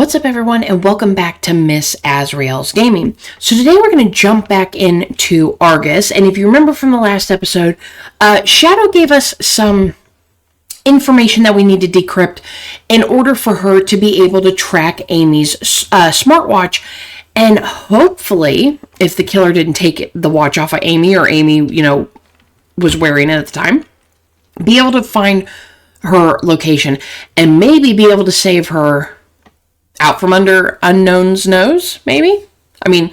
What's up, everyone, and welcome back to Miss Azrael's Gaming. So today we're going to jump back into Argus, and if you remember from the last episode, Shadow gave us some information that we need to decrypt in order for her to be able to track Amy's smartwatch, and hopefully, if the killer didn't take the watch off of Amy, or Amy, was wearing it at the time, be able to find her location and maybe be able to save her out from under Unknown's nose, maybe? I mean,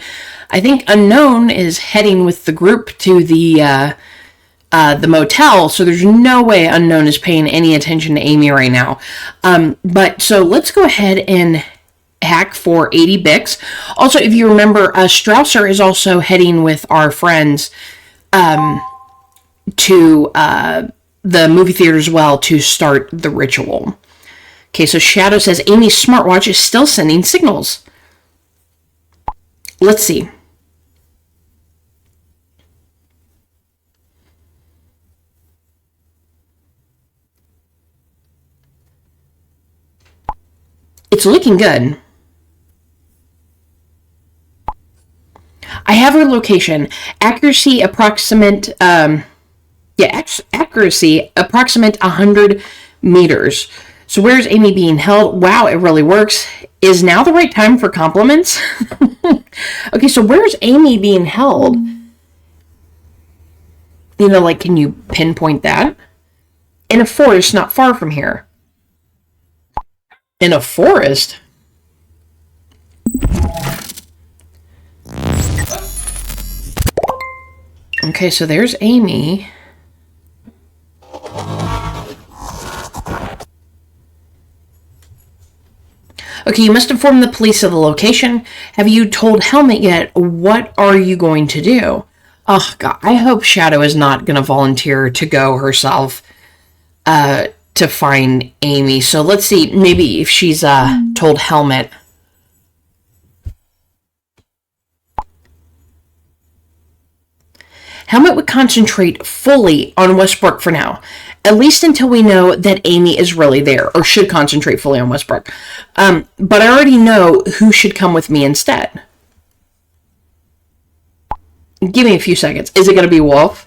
I think Unknown is heading with the group to the motel, so there's no way Unknown is paying any attention to Amy right now. But so let's go ahead and hack for 80 Bix. Also, if you remember, Strausser is also heading with our friends to the movie theater as well to start the ritual. Okay, so Shadow says Amy's smartwatch is still sending signals. Let's see. It's looking good. I have her location. Accuracy approximate, accuracy approximate 100 meters. So where's Amy being held? Wow, it really works. Is now the right time for compliments? Okay, so where's Amy being held? Can you pinpoint that? In a forest not far from here. In a forest? Okay, so there's Amy. Okay, you must inform the police of the location. Have you told Helmet yet? What are you going to do? Oh, God, I hope Shadow is not going to volunteer to go herself to find Amy. So let's see, maybe if she's told Helmet. Helmet would concentrate fully on Westbrook for now, at least until we know that Amy is really there, or should concentrate fully on Westbrook. But I already know who should come with me instead. Give me a few seconds. Is it going to be Wolf?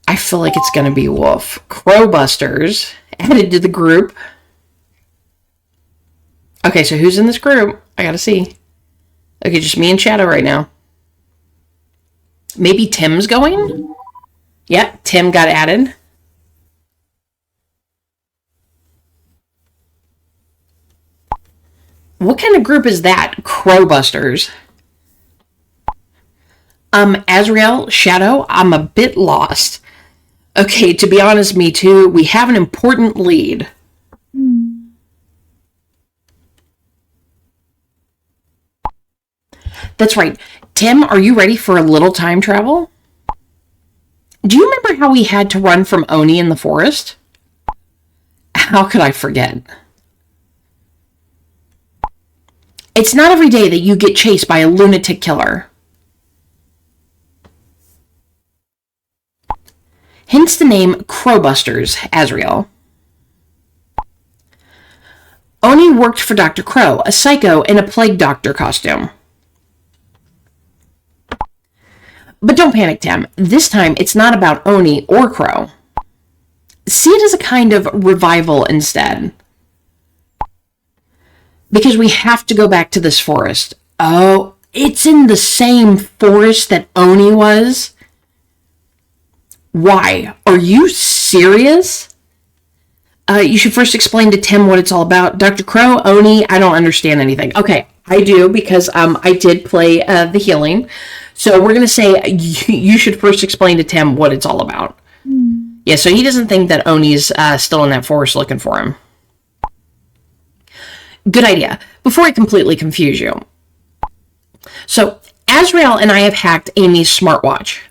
I feel like it's going to be Wolf. Crowbusters added to the group. Okay, so who's in this group? I gotta see. Okay, just me and Shadow right now. Maybe Tim's going? Yeah, Tim got added. What kind of group is that? Crowbusters. Azrael, Shadow, I'm a bit lost. Okay, to be honest, me too. We have an important lead. That's right. Tim, are you ready for a little time travel? Do you remember how we had to run from Oni in the forest? How could I forget? It's not every day that you get chased by a lunatic killer. Hence the name Crowbusters, Azrael. Oni worked for Dr. Crow, a psycho in a plague doctor costume. But don't panic, Tim. This time, it's not about Oni or Crow. See it as a kind of revival instead. Because we have to go back to this forest. Oh, it's in the same forest that Oni was? Why? Are you serious? You should first explain to Tim what it's all about. Dr. Crow, Oni, I don't understand anything. Okay, I do, because I did play the healing. So we're going to say you should first explain to Tim what it's all about. Yeah, so he doesn't think that Oni's still in that forest looking for him. Good idea. Before I completely confuse you. So, Azrael and I have hacked Amy's smartwatch.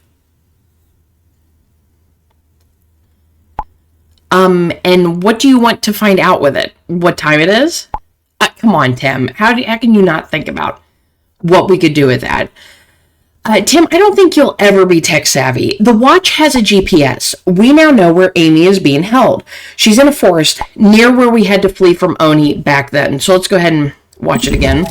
And what do you want to find out with it? What time it is? Come on, Tim. How can you not think about what we could do with that? Tim, I don't think you'll ever be tech savvy. The watch has a GPS. We now know where Amy is being held. She's in a forest near where we had to flee from Oni back then. So let's go ahead and watch it again.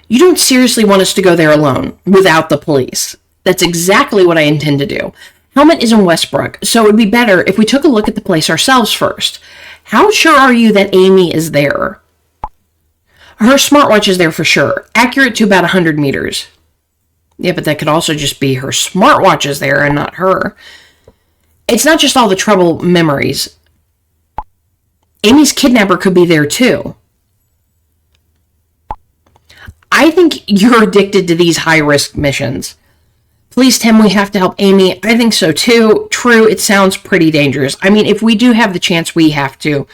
You don't seriously want us to go there alone, without the police. That's exactly what I intend to do. Helmet is in Westbrook, so it would be better if we took a look at the place ourselves first. How sure are you that Amy is there? Her smartwatch is there for sure, accurate to about 100 meters. Yeah, but that could also just be her smartwatch is there and not her. It's not just all the trouble memories. Amy's kidnapper could be there too. I think you're addicted to these high-risk missions. Please, Tim, we have to help Amy. I think so, too. True, it sounds pretty dangerous. I mean, if we do have the chance, we have to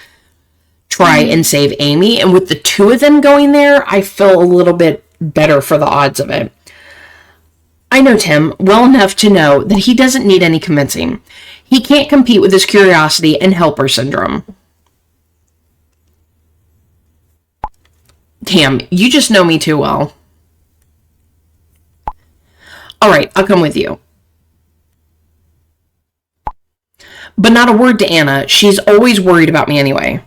try and save Amy. And with the two of them going there, I feel a little bit better for the odds of it. I know Tim well enough to know that he doesn't need any convincing. He can't compete with his curiosity and helper syndrome. Tam, you just know me too well. Alright, I'll come with you. But not a word to Anna. She's always worried about me anyway.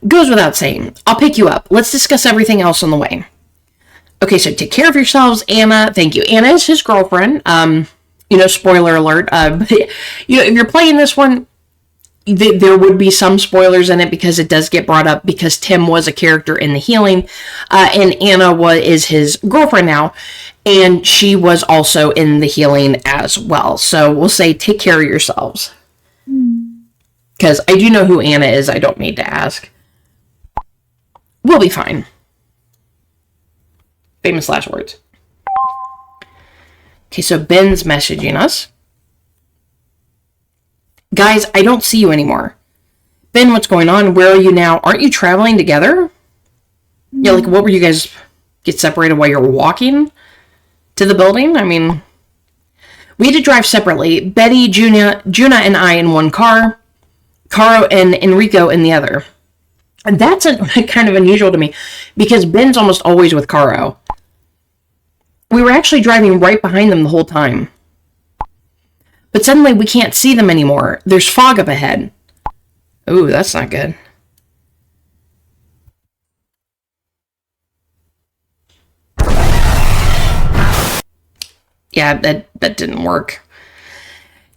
Goes without saying. I'll pick you up. Let's discuss everything else on the way. Okay, so take care of yourselves, Anna. Thank you. Anna is his girlfriend. Spoiler alert. If you're playing this one, there would be some spoilers in it because it does get brought up because Tim was a character in the healing and Anna is his girlfriend now, and she was also in the healing as well. So we'll say take care of yourselves. Because I do know who Anna is. I don't need to ask. We'll be fine. Famous last words. Okay, so Ben's messaging us. Guys, I don't see you anymore. Ben, what's going on? Where are you now? Aren't you traveling together? Yeah, like, what were you guys get separated while you're walking to the building? I mean, we had to drive separately. Betty, Juna, and I in one car. Caro and Enrico in the other. And that's kind of unusual to me because Ben's almost always with Caro. We were actually driving right behind them the whole time. But suddenly we can't see them anymore. There's fog up ahead. Ooh, that's not good. Yeah, that didn't work.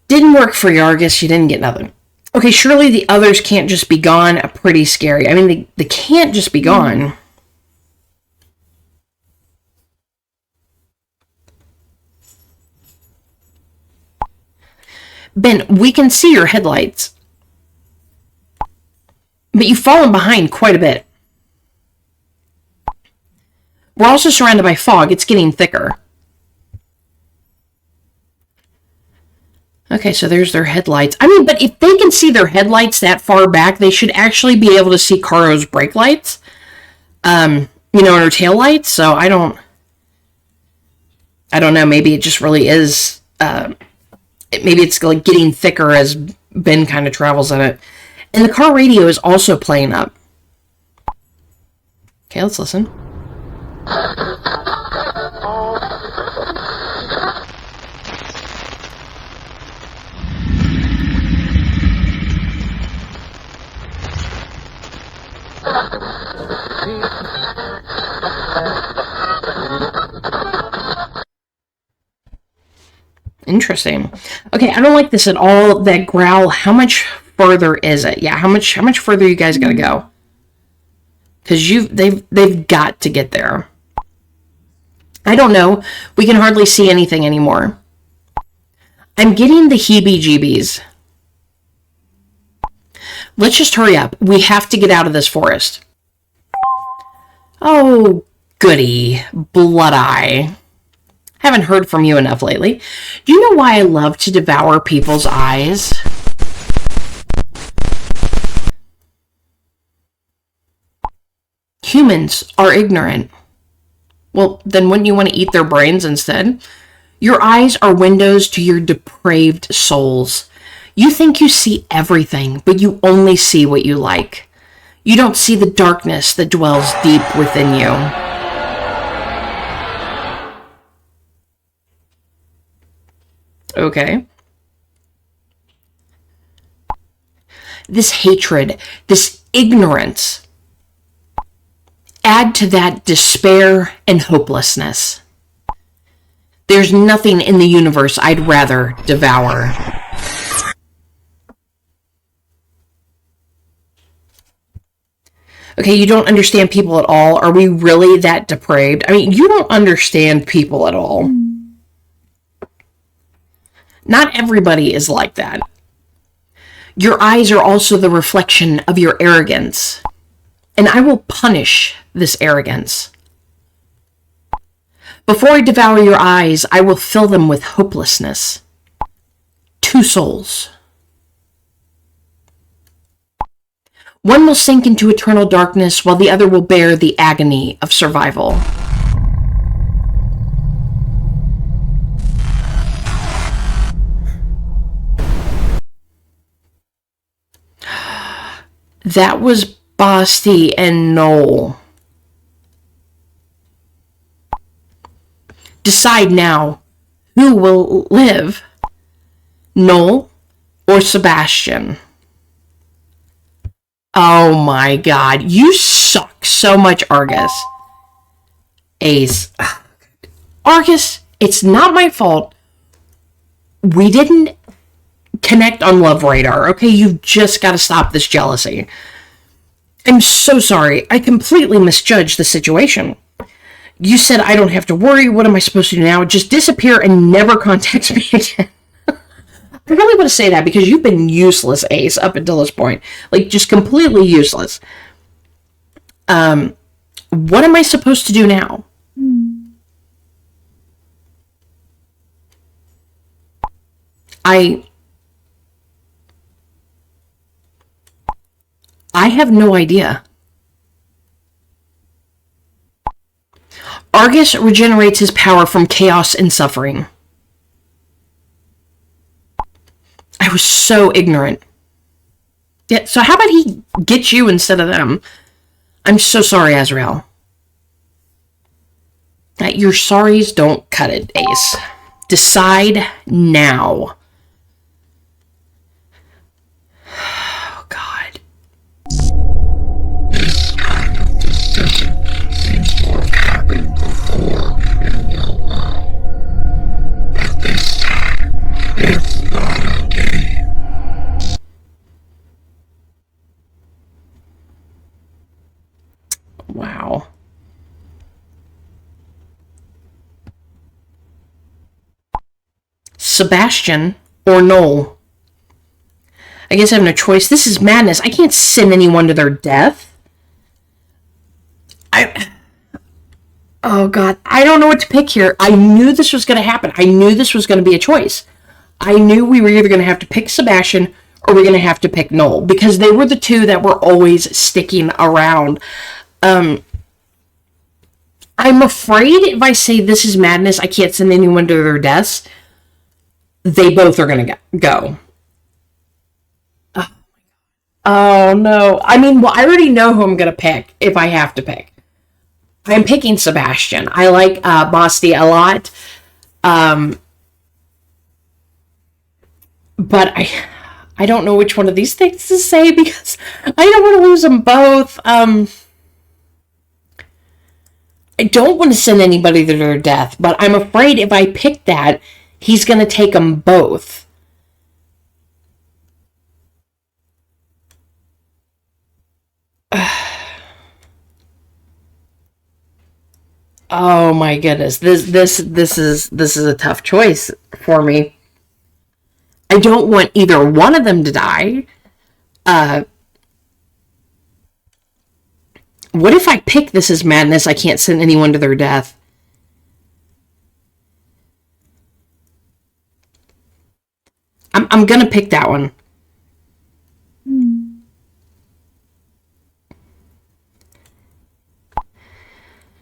Didn't work for you, Argus. You didn't get nothing. Okay, surely the others can't just be gone. Pretty scary. I mean, they can't just be gone. Ben, we can see your headlights. But you've fallen behind quite a bit. We're also surrounded by fog. It's getting thicker. Okay, so there's their headlights. I mean, but if they can see their headlights that far back, they should actually be able to see Caro's brake lights. And her tail lights. So I don't know. Maybe it just really is... maybe it's like getting thicker as Ben kind of travels in it. And the car radio is also playing up. Okay, let's listen. Interesting. Okay, I don't like this at all. That growl. How much further is it? Yeah, how much further you guys gotta go? Because they've got to get there. I don't know. We can hardly see anything anymore. I'm getting the heebie-jeebies. Let's just hurry up. We have to get out of this forest. Oh, goody. Blood-eye. Haven't heard from you enough lately. Do you know why I love to devour people's eyes? Humans are ignorant. Well, then wouldn't you want to eat their brains instead? Your eyes are windows to your depraved souls. You think you see everything, but you only see what you like. You don't see the darkness that dwells deep within you. Okay. This hatred, this ignorance, add to that despair and hopelessness. There's nothing in the universe I'd rather devour. Okay, you don't understand people at all. Are we really that depraved? I mean, you don't understand people at all. Not everybody is like that. Your eyes are also the reflection of your arrogance, and I will punish this arrogance. Before I devour your eyes, I will fill them with hopelessness. 2 souls. One will sink into eternal darkness, while the other will bear the agony of survival. That was Basti and Noel. Decide now, who will live? Noel or Sebastian? Oh my god, you suck so much, Argus. Ace. Argus, it's not my fault. We didn't connect on Love Radar, okay? You've just got to stop this jealousy. I'm so sorry. I completely misjudged the situation. You said I don't have to worry. What am I supposed to do now? Just disappear and never contact me again. I really want to say that because you've been useless, Ace, up until this point. Like, just completely useless. What am I supposed to do now? I have no idea. Argus regenerates his power from chaos and suffering. I was so ignorant. Yeah, so how about he get you instead of them? I'm so sorry, Azrael. Your sorries don't cut it, Ace. Decide now. Oh, God. This kind of decision seems to have happened before in your world. But this time, it's not a game. Wow. Sebastian or Noel? I guess I have no choice. This is madness. I can't send anyone to their death. Oh, God. I don't know what to pick here. I knew this was going to happen. I knew this was going to be a choice. I knew we were either going to have to pick Sebastian or we're going to have to pick Noel because they were the two that were always sticking around. I'm afraid if I say this is madness, I can't send anyone to their deaths, they both are going to go. Oh, no. I mean, well, I already know who I'm going to pick if I have to pick. I'm picking Sebastian. I like Basti a lot. But I don't know which one of these things to say because I don't want to lose them both. I don't want to send anybody to their death, but I'm afraid if I pick that, he's going to take them both. Oh my goodness. This is a tough choice for me. I don't want either one of them to die. What if I pick This Is Madness? I can't send anyone to their death. I'm gonna pick that one.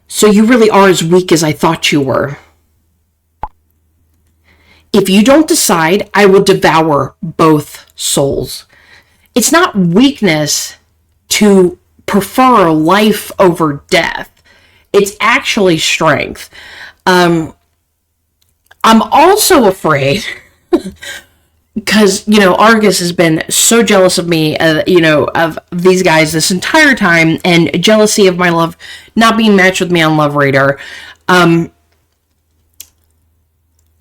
So you really are as weak as I thought you were. If you don't decide, I will devour both souls. It's not weakness to prefer life over death. It's actually strength. I'm also afraid because, Argus has been so jealous of me, of these guys this entire time, and jealousy of my love not being matched with me on Love Radar.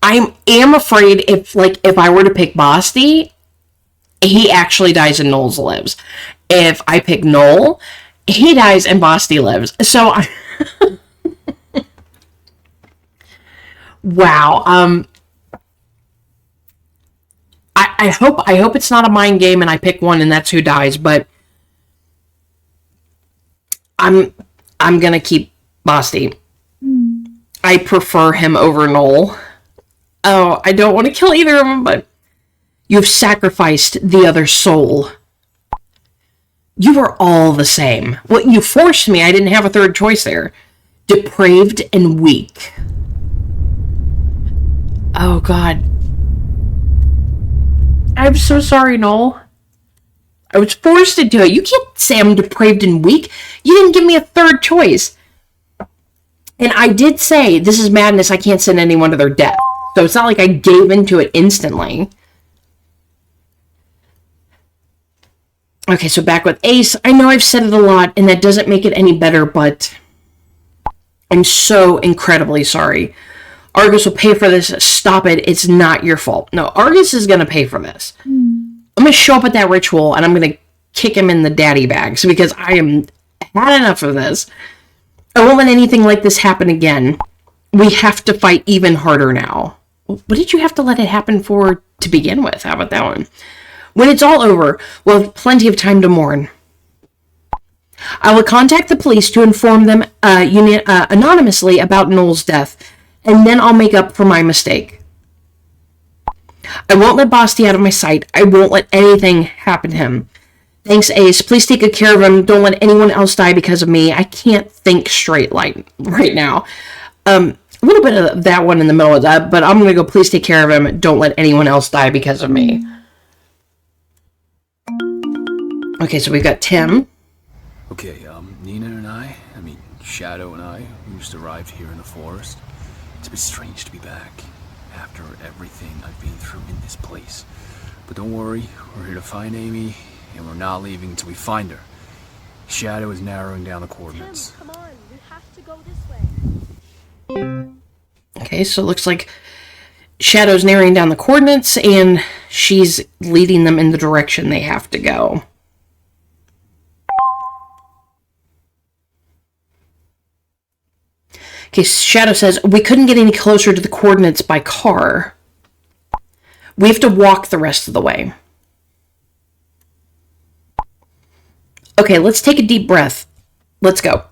I am afraid if I were to pick Basti, he actually dies and Knowles lives. If I pick Knoll, he dies and Basti lives. So, wow. I hope it's not a mind game and I pick one and that's who dies, but I'm gonna keep Basti. I prefer him over Knoll. Oh, I don't want to kill either of them, but you've sacrificed the other soul. You are all the same. Well, you forced me. I didn't have a third choice there. Depraved and weak. Oh, God. I'm so sorry, Noel. I was forced to do it. You can't say I'm depraved and weak. You didn't give me a third choice. And I did say, this is madness. I can't send anyone to their death. So it's not like I gave into it instantly. Okay, so back with Ace. I know I've said it a lot, and that doesn't make it any better, but I'm so incredibly sorry. Argus will pay for this. Stop it. It's not your fault. No, Argus is going to pay for this. I'm going to show up at that ritual, and I'm going to kick him in the daddy bags, because I am had enough of this. I won't let anything like this happen again. We have to fight even harder now. What did you have to let it happen for to begin with? How about that one? When it's all over, we'll have plenty of time to mourn. I will contact the police to inform them anonymously about Noel's death, and then I'll make up for my mistake. I won't let Basti out of my sight. I won't let anything happen to him. Thanks, Ace. Please take good care of him. Don't let anyone else die because of me. I can't think straight right now. A little bit of that one in the middle of that, but I'm going to go, please take care of him. Don't let anyone else die because of me. Okay, so we've got Tim. Okay, Nina and Shadow and I, we just arrived here in the forest. It's a bit strange to be back after everything I've been through in this place. But don't worry, we're here to find Amy, and we're not leaving until we find her. Shadow is narrowing down the coordinates. Tim, come on, we have to go this way. Okay, so it looks like Shadow's narrowing down the coordinates, and she's leading them in the direction they have to go. Okay, Shadow says, we couldn't get any closer to the coordinates by car. We have to walk the rest of the way. Okay, let's take a deep breath. Let's go.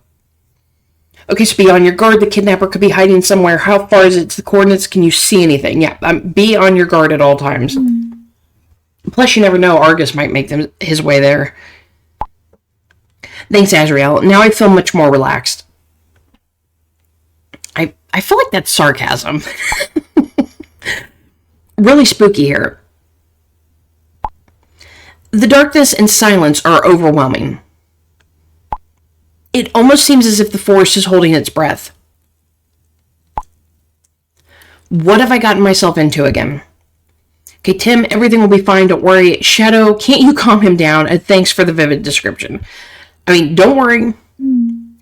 Okay, so be on your guard. The kidnapper could be hiding somewhere. How far is it to the coordinates? Can you see anything? Yeah, be on your guard at all times. Plus, you never know. Argus might make his way there. Thanks, Azrael. Now I feel much more relaxed. I feel like that's sarcasm. Really spooky here. The darkness and silence are overwhelming. It almost seems as if the forest is holding its breath. What have I gotten myself into again? Okay, Tim, everything will be fine. Don't worry. Shadow, can't you calm him down? And thanks for the vivid description. Don't worry.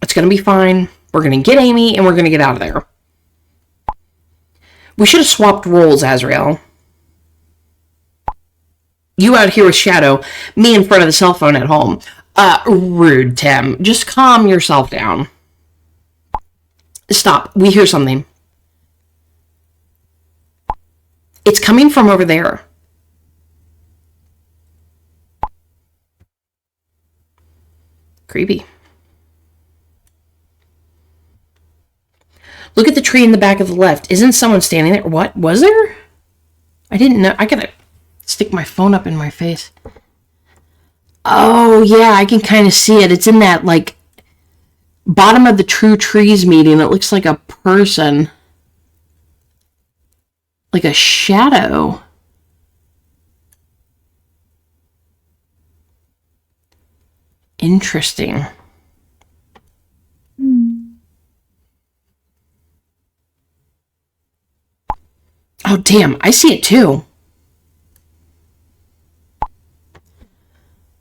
It's going to be fine. We're going to get Amy, and we're going to get out of there. We should have swapped roles, Azrael. You out here with Shadow, me in front of the cell phone at home. Rude, Tim. Just calm yourself down. Stop. We hear something. It's coming from over there. Creepy. Look at the tree in the back of the left. Isn't someone standing there? What? Was there? I didn't know. I gotta stick my phone up in my face. Oh, yeah, I can kind of see it. It's in that, bottom of the True Trees meeting. It looks like a person. Like a shadow. Interesting. Oh, damn. I see it too.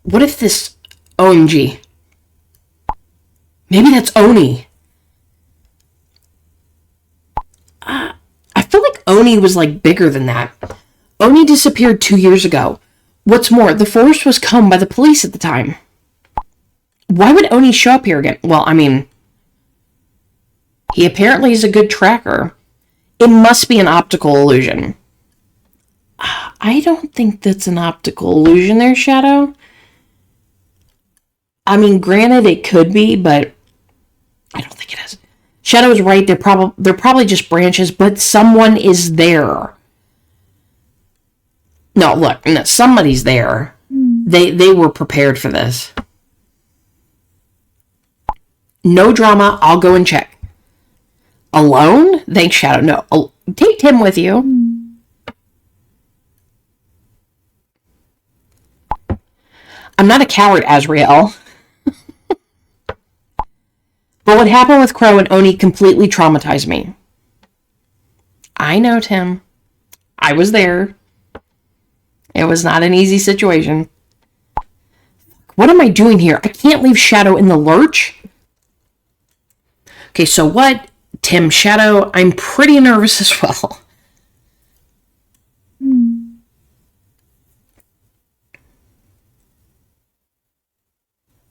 What if this... OMG. Maybe that's Oni. I feel like Oni was like bigger than that. Oni disappeared 2 years ago. What's more, the forest was combed by the police at the time. Why would Oni show up here again? Well, I mean, he apparently is a good tracker. It must be an optical illusion. I don't think that's an optical illusion there, Shadow. I mean, granted, it could be, but I don't think it is. Shadow is right. They're probably just branches, but someone is there. No, look, no, somebody's there. They were prepared for this. No drama. I'll go and check. Alone? Thanks, Shadow. No, take Tim with you. I'm not a coward, Azrael. But what happened with Crow and Oni completely traumatized me. I know, Tim. I was there. It was not an easy situation. What am I doing here? I can't leave Shadow in the lurch. Okay, so what? Tim, Shadow, I'm pretty nervous as well.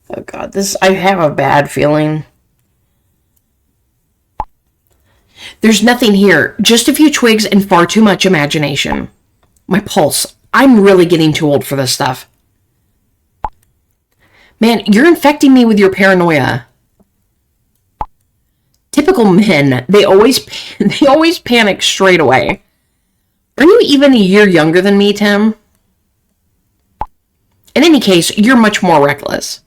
Oh God, I have a bad feeling. There's nothing here, just a few twigs and far too much imagination. My pulse. I'm really getting too old for this stuff. Man, you're infecting me with your paranoia. Typical men, they always panic straight away. Are you even a year younger than me, Tim? In any case, you're much more reckless.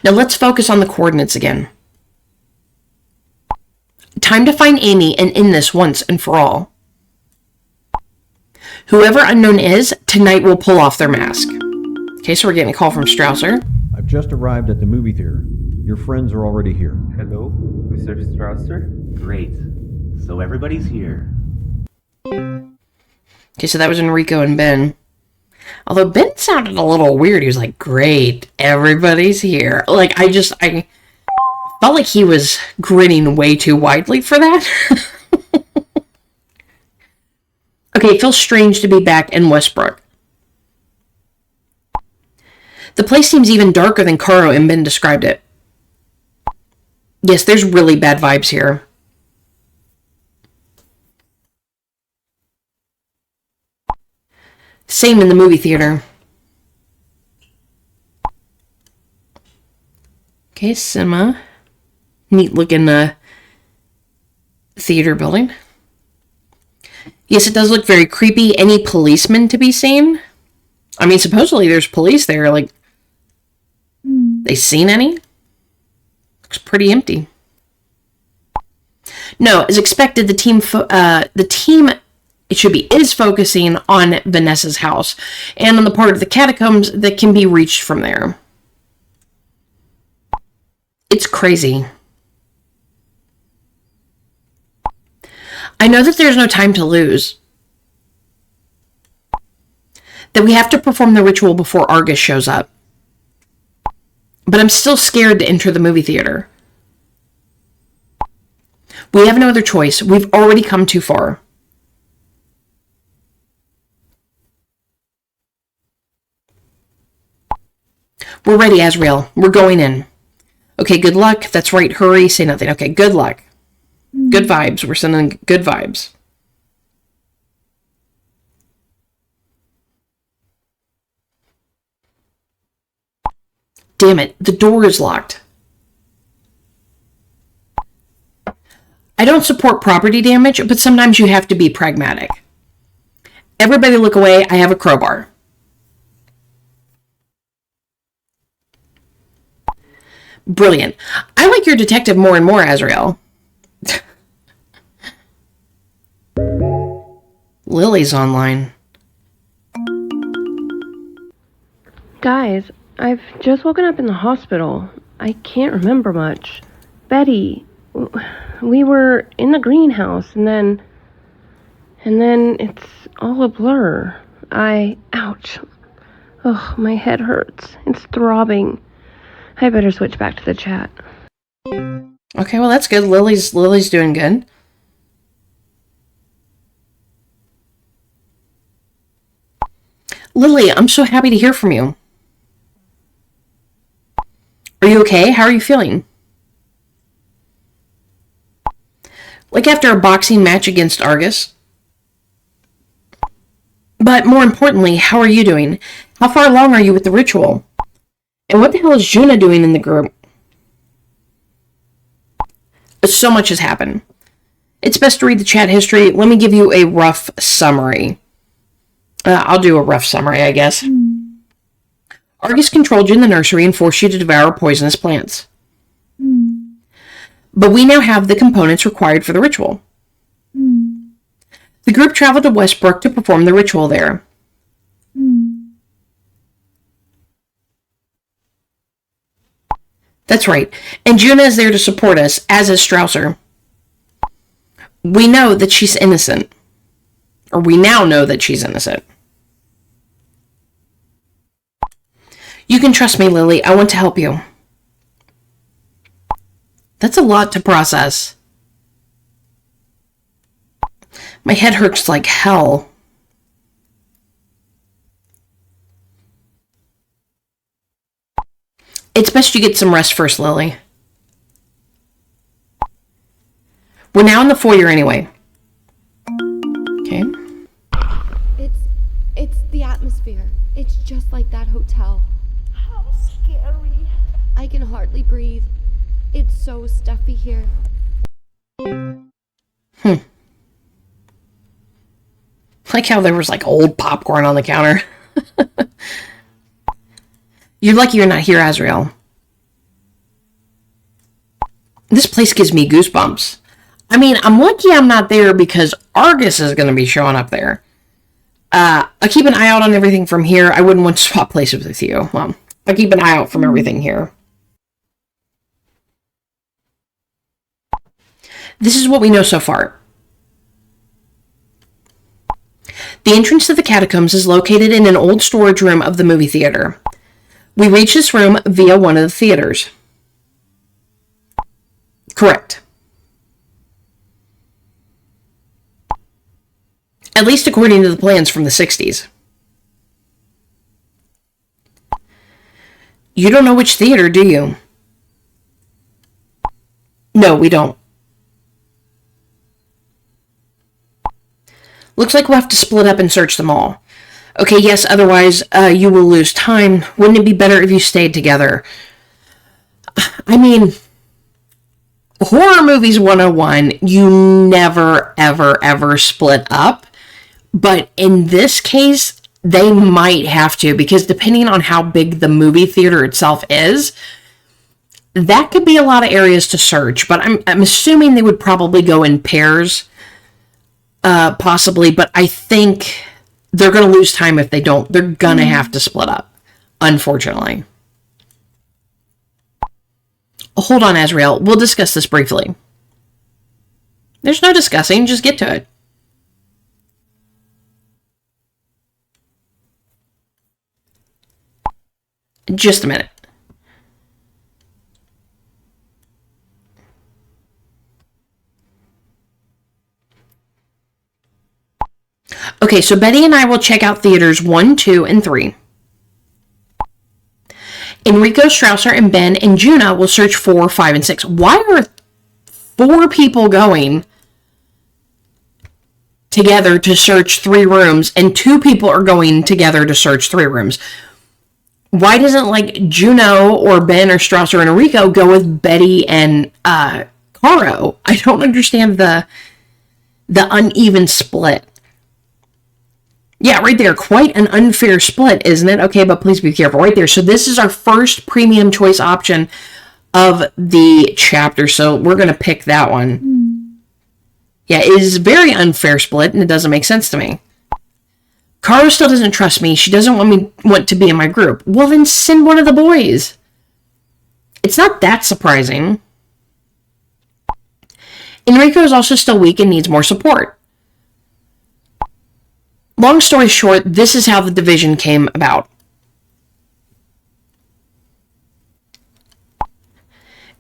Now let's focus on the coordinates again. Time to find Amy and end this once and for all. Whoever Unknown is, tonight will pull off their mask. Okay, so we're getting a call from Strausser. I've just arrived at the movie theater. Your friends are already here. Hello, Mr. Strausser? Great. So everybody's here. Okay, so that was Enrico and Ben. Although Ben sounded a little weird. He was like, great, everybody's here. Like, I felt like he was grinning way too widely for that. Okay, it feels strange to be back in Westbrook. The place seems even darker than Caro and Ben described it. Yes, there's really bad vibes here. Same in the movie theater. Okay, cinema. Neat looking theater building. Yes, it does look very creepy. Any policemen to be seen? I mean, supposedly there's police there. Like, they seen any? Looks pretty empty. No, as expected, the team it should be is focusing on Vanessa's house and on the part of the catacombs that can be reached from there. It's crazy. I know that there's no time to lose. That we have to perform the ritual before Argus shows up. But I'm still scared to enter the movie theater. We have no other choice. We've already come too far. We're ready, Azrael. We're going in. Okay, good luck. That's right. Hurry. Say nothing. Okay, good luck. Good vibes. We're sending good vibes. Damn it. The door is locked. I don't support property damage, but sometimes you have to be pragmatic. Everybody look away. I have a crowbar. Brilliant. I like your detective more and more, Azrael. Lily's online. Guys, I've just woken up in the hospital. I can't remember much. Betty, we were in the greenhouse, and then it's all a blur. Ouch. Oh, my head hurts. It's throbbing. I better switch back to the chat. Okay, well that's good. Lily's doing good. Lily, I'm so happy to hear from you. Are you okay? How are you feeling? Like after a boxing match against Argus? But more importantly, how are you doing? How far along are you with the ritual? And what the hell is Juna doing in the group? So much has happened. It's best to read the chat history. Let me give you a rough summary. I'll do a rough summary, I guess. Argus controlled you in the nursery and forced you to devour poisonous plants. But we now have the components required for the ritual. The group traveled to Westbrook to perform the ritual there. That's right. And Juna is there to support us, as is Strausser. We know that she's innocent. Or we now know that she's innocent. You can trust me, Lily. I want to help you. That's a lot to process. My head hurts like hell. It's best you get some rest first, Lily. We're now in the foyer anyway. Okay. It's the atmosphere. It's just like that hotel. How scary. I can hardly breathe. It's so stuffy here. Like how there was like old popcorn on the counter. You're lucky you're not here, Azrael. This place gives me goosebumps. I mean, I'm lucky I'm not there because Argus is going to be showing up there. I keep an eye out on everything from here. I wouldn't want to swap places with you. Well, I keep an eye out from everything here. This is what we know so far. The entrance to the catacombs is located in an old storage room of the movie theater. We reach this room via one of the theaters. Correct. At least according to the plans from the 60s. You don't know which theater, do you? No, we don't. Looks like we'll have to split up and search them all. Okay, yes, otherwise you will lose time. Wouldn't it be better if you stayed together? I mean, horror movies 101, you never, ever, ever split up. But in this case, they might have to, because depending on how big the movie theater itself is, that could be a lot of areas to search. But I'm assuming they would probably go in pairs, possibly. But I think they're going to lose time if they don't. They're going to have to split up, unfortunately. Hold on, Azrael. We'll discuss this briefly. There's no discussing. Just get to it. Just a minute. Okay, so Betty and I will check out theaters 1, 2, and 3. Enrico, Strausser, and Ben and Juna will search 4, 5, and 6. Why are 4 people going together to search 3 rooms and 2 people are going together to search 3 rooms? Why doesn't like Juno or Ben or Strausser and Enrico go with Betty and Caro? I don't understand the uneven split. Yeah, right there. Quite an unfair split, isn't it? Okay, but please be careful. Right there. So this is our first premium choice option. of the chapter, so we're going to pick that one. Yeah, it is a very unfair split, and it doesn't make sense to me. Caro still doesn't trust me. She doesn't want to be in my group. Well, then send one of the boys. It's not that surprising. Enrico is also still weak and needs more support. Long story short, this is how the division came about.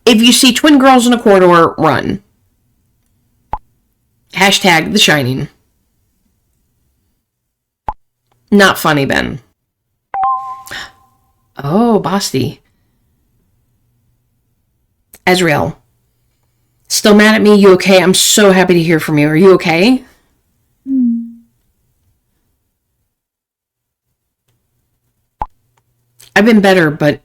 If you see twin girls in a corridor, run. Hashtag The Shining. Not funny, Ben. Oh, Basti. Azrael. Still mad at me? You okay? I'm so happy to hear from you. Are you okay? I've been better, but...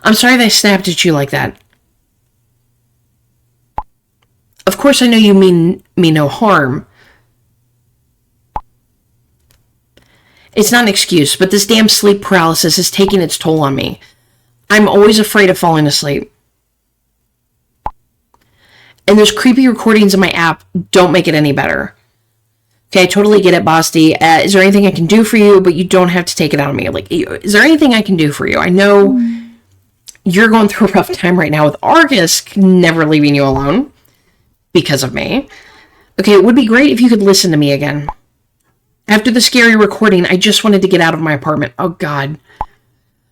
I'm sorry that I snapped at you like that. Of course I know you mean me no harm. It's not an excuse, but this damn sleep paralysis is taking its toll on me. I'm always afraid of falling asleep. And those creepy recordings in my app don't make it any better. Okay, I totally get it, Basti. Is there anything I can do for you? But you don't have to take it out on me. Like, is there anything I can do for you? I know you're going through a rough time right now with Argus never leaving you alone because of me. Okay, it would be great if you could listen to me again. After the scary recording, I just wanted to get out of my apartment. Oh, God.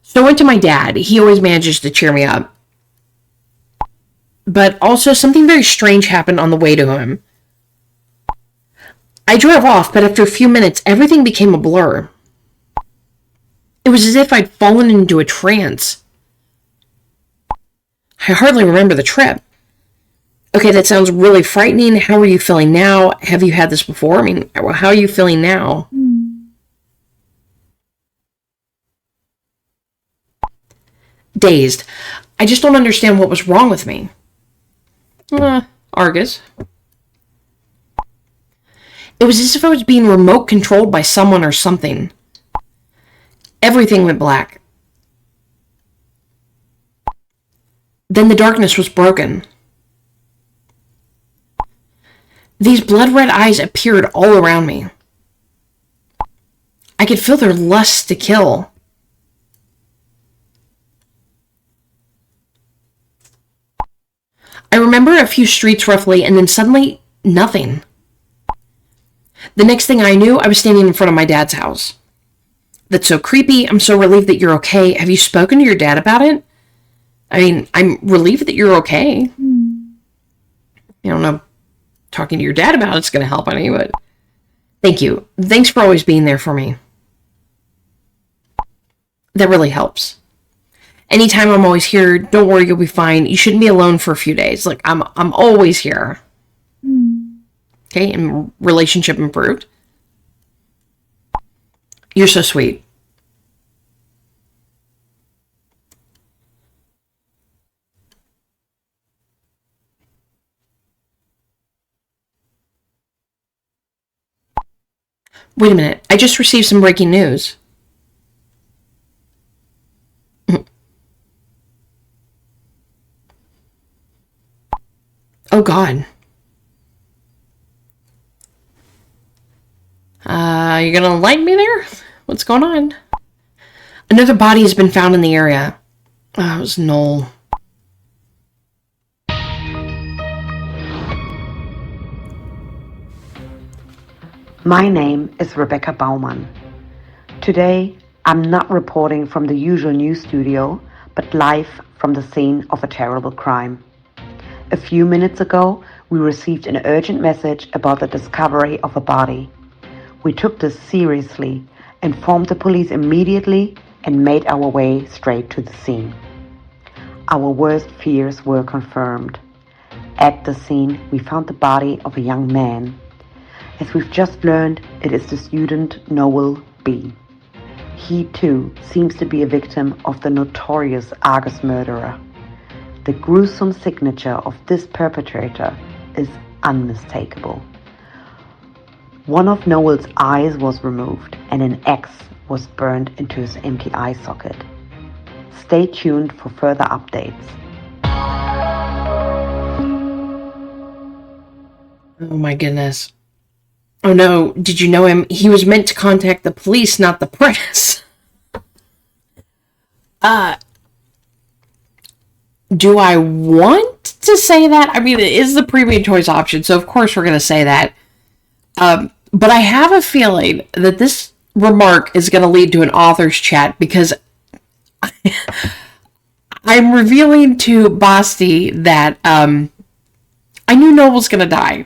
So I went to my dad. He always manages to cheer me up. But also, something very strange happened on the way to him. I drove off, but after a few minutes, everything became a blur. It was as if I'd fallen into a trance. I hardly remember the trip. Okay, that sounds really frightening. How are you feeling now? Have you had this before? I mean, how are you feeling now? Dazed. I just don't understand what was wrong with me. Argus. It was as if I was being remote controlled by someone or something. Everything went black. Then the darkness was broken. These blood-red eyes appeared all around me. I could feel their lust to kill. I remember a few streets roughly, and then suddenly, nothing. The next thing I knew, I was standing in front of my dad's house. That's so creepy. I'm so relieved that you're okay. Have you spoken to your dad about it? I mean, I'm relieved that you're okay. I don't know. Talking to your dad about it's going to help any, but thank you. Thanks for always being there for me. That really helps. Anytime I'm always here, don't worry, you'll be fine. You shouldn't be alone for a few days. Like, I'm always here. Okay, and relationship improved. You're so sweet. Wait a minute. I just received some breaking news. Oh, God. You gonna like me there? What's going on? Another body has been found in the area. Oh, it was Noel. My name is Rebecca Baumann. Today, I'm not reporting from the usual news studio, but live from the scene of a terrible crime. A few minutes ago, we received an urgent message about the discovery of a body. We took this seriously, informed the police immediately, and made our way straight to the scene. Our worst fears were confirmed. At the scene, we found the body of a young man. As we've just learned, it is the student Noel B. He too seems to be a victim of the notorious Argus murderer. The gruesome signature of this perpetrator is unmistakable. One of Noel's eyes was removed and an X was burned into his empty eye socket. Stay tuned for further updates. Oh my goodness. Oh no, did you know him? He was meant to contact the police, not the press. Do I want to say that? I mean, it is the premium choice option, so of course we're going to say that. But I have a feeling that this remark is going to lead to an author's chat because I'm revealing to Basti that I knew Noel was going to die.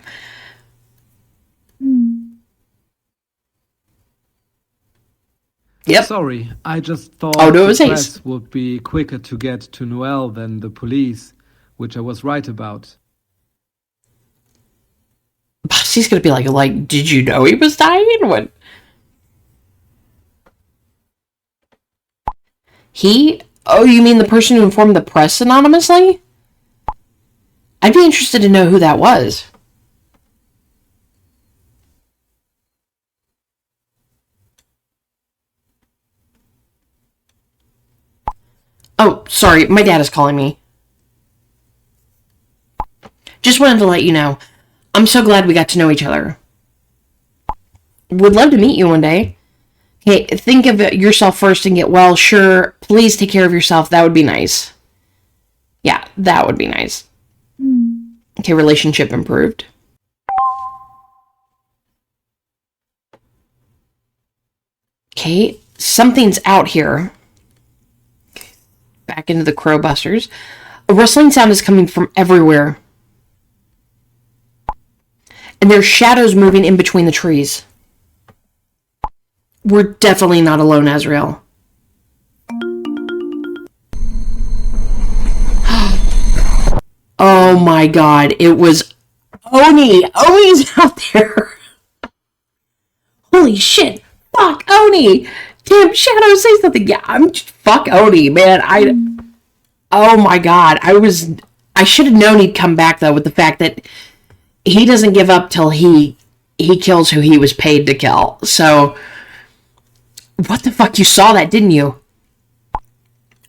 Yep. Sorry, I just thought Oh, no, it the was Ace. press would be quicker to get to Noel than the police, which I was right about. Basti's going to be like, did you know he was dying? What? He? Oh, you mean the person who informed the press anonymously? I'd be interested to know who that was. Oh, sorry, my dad is calling me. Just wanted to let you know. I'm so glad we got to know each other. Would love to meet you one day. Hey, think of yourself first and get well. Sure, please take care of yourself. That would be nice. Yeah, that would be nice. Okay, relationship improved. Okay, something's out here. Back into the Crowbusters. A rustling sound is coming from everywhere. And there's shadows moving in between the trees. We're definitely not alone, Azrael. Oh my god, it was Oni! Oni's out there! Holy shit! Fuck Oni! Damn, Shadow, say something! Yeah, fuck Oni, man. Oh my god, I should have known he'd come back, though, with the fact that he doesn't give up till he kills who he was paid to kill. So, what the fuck? You saw that, didn't you?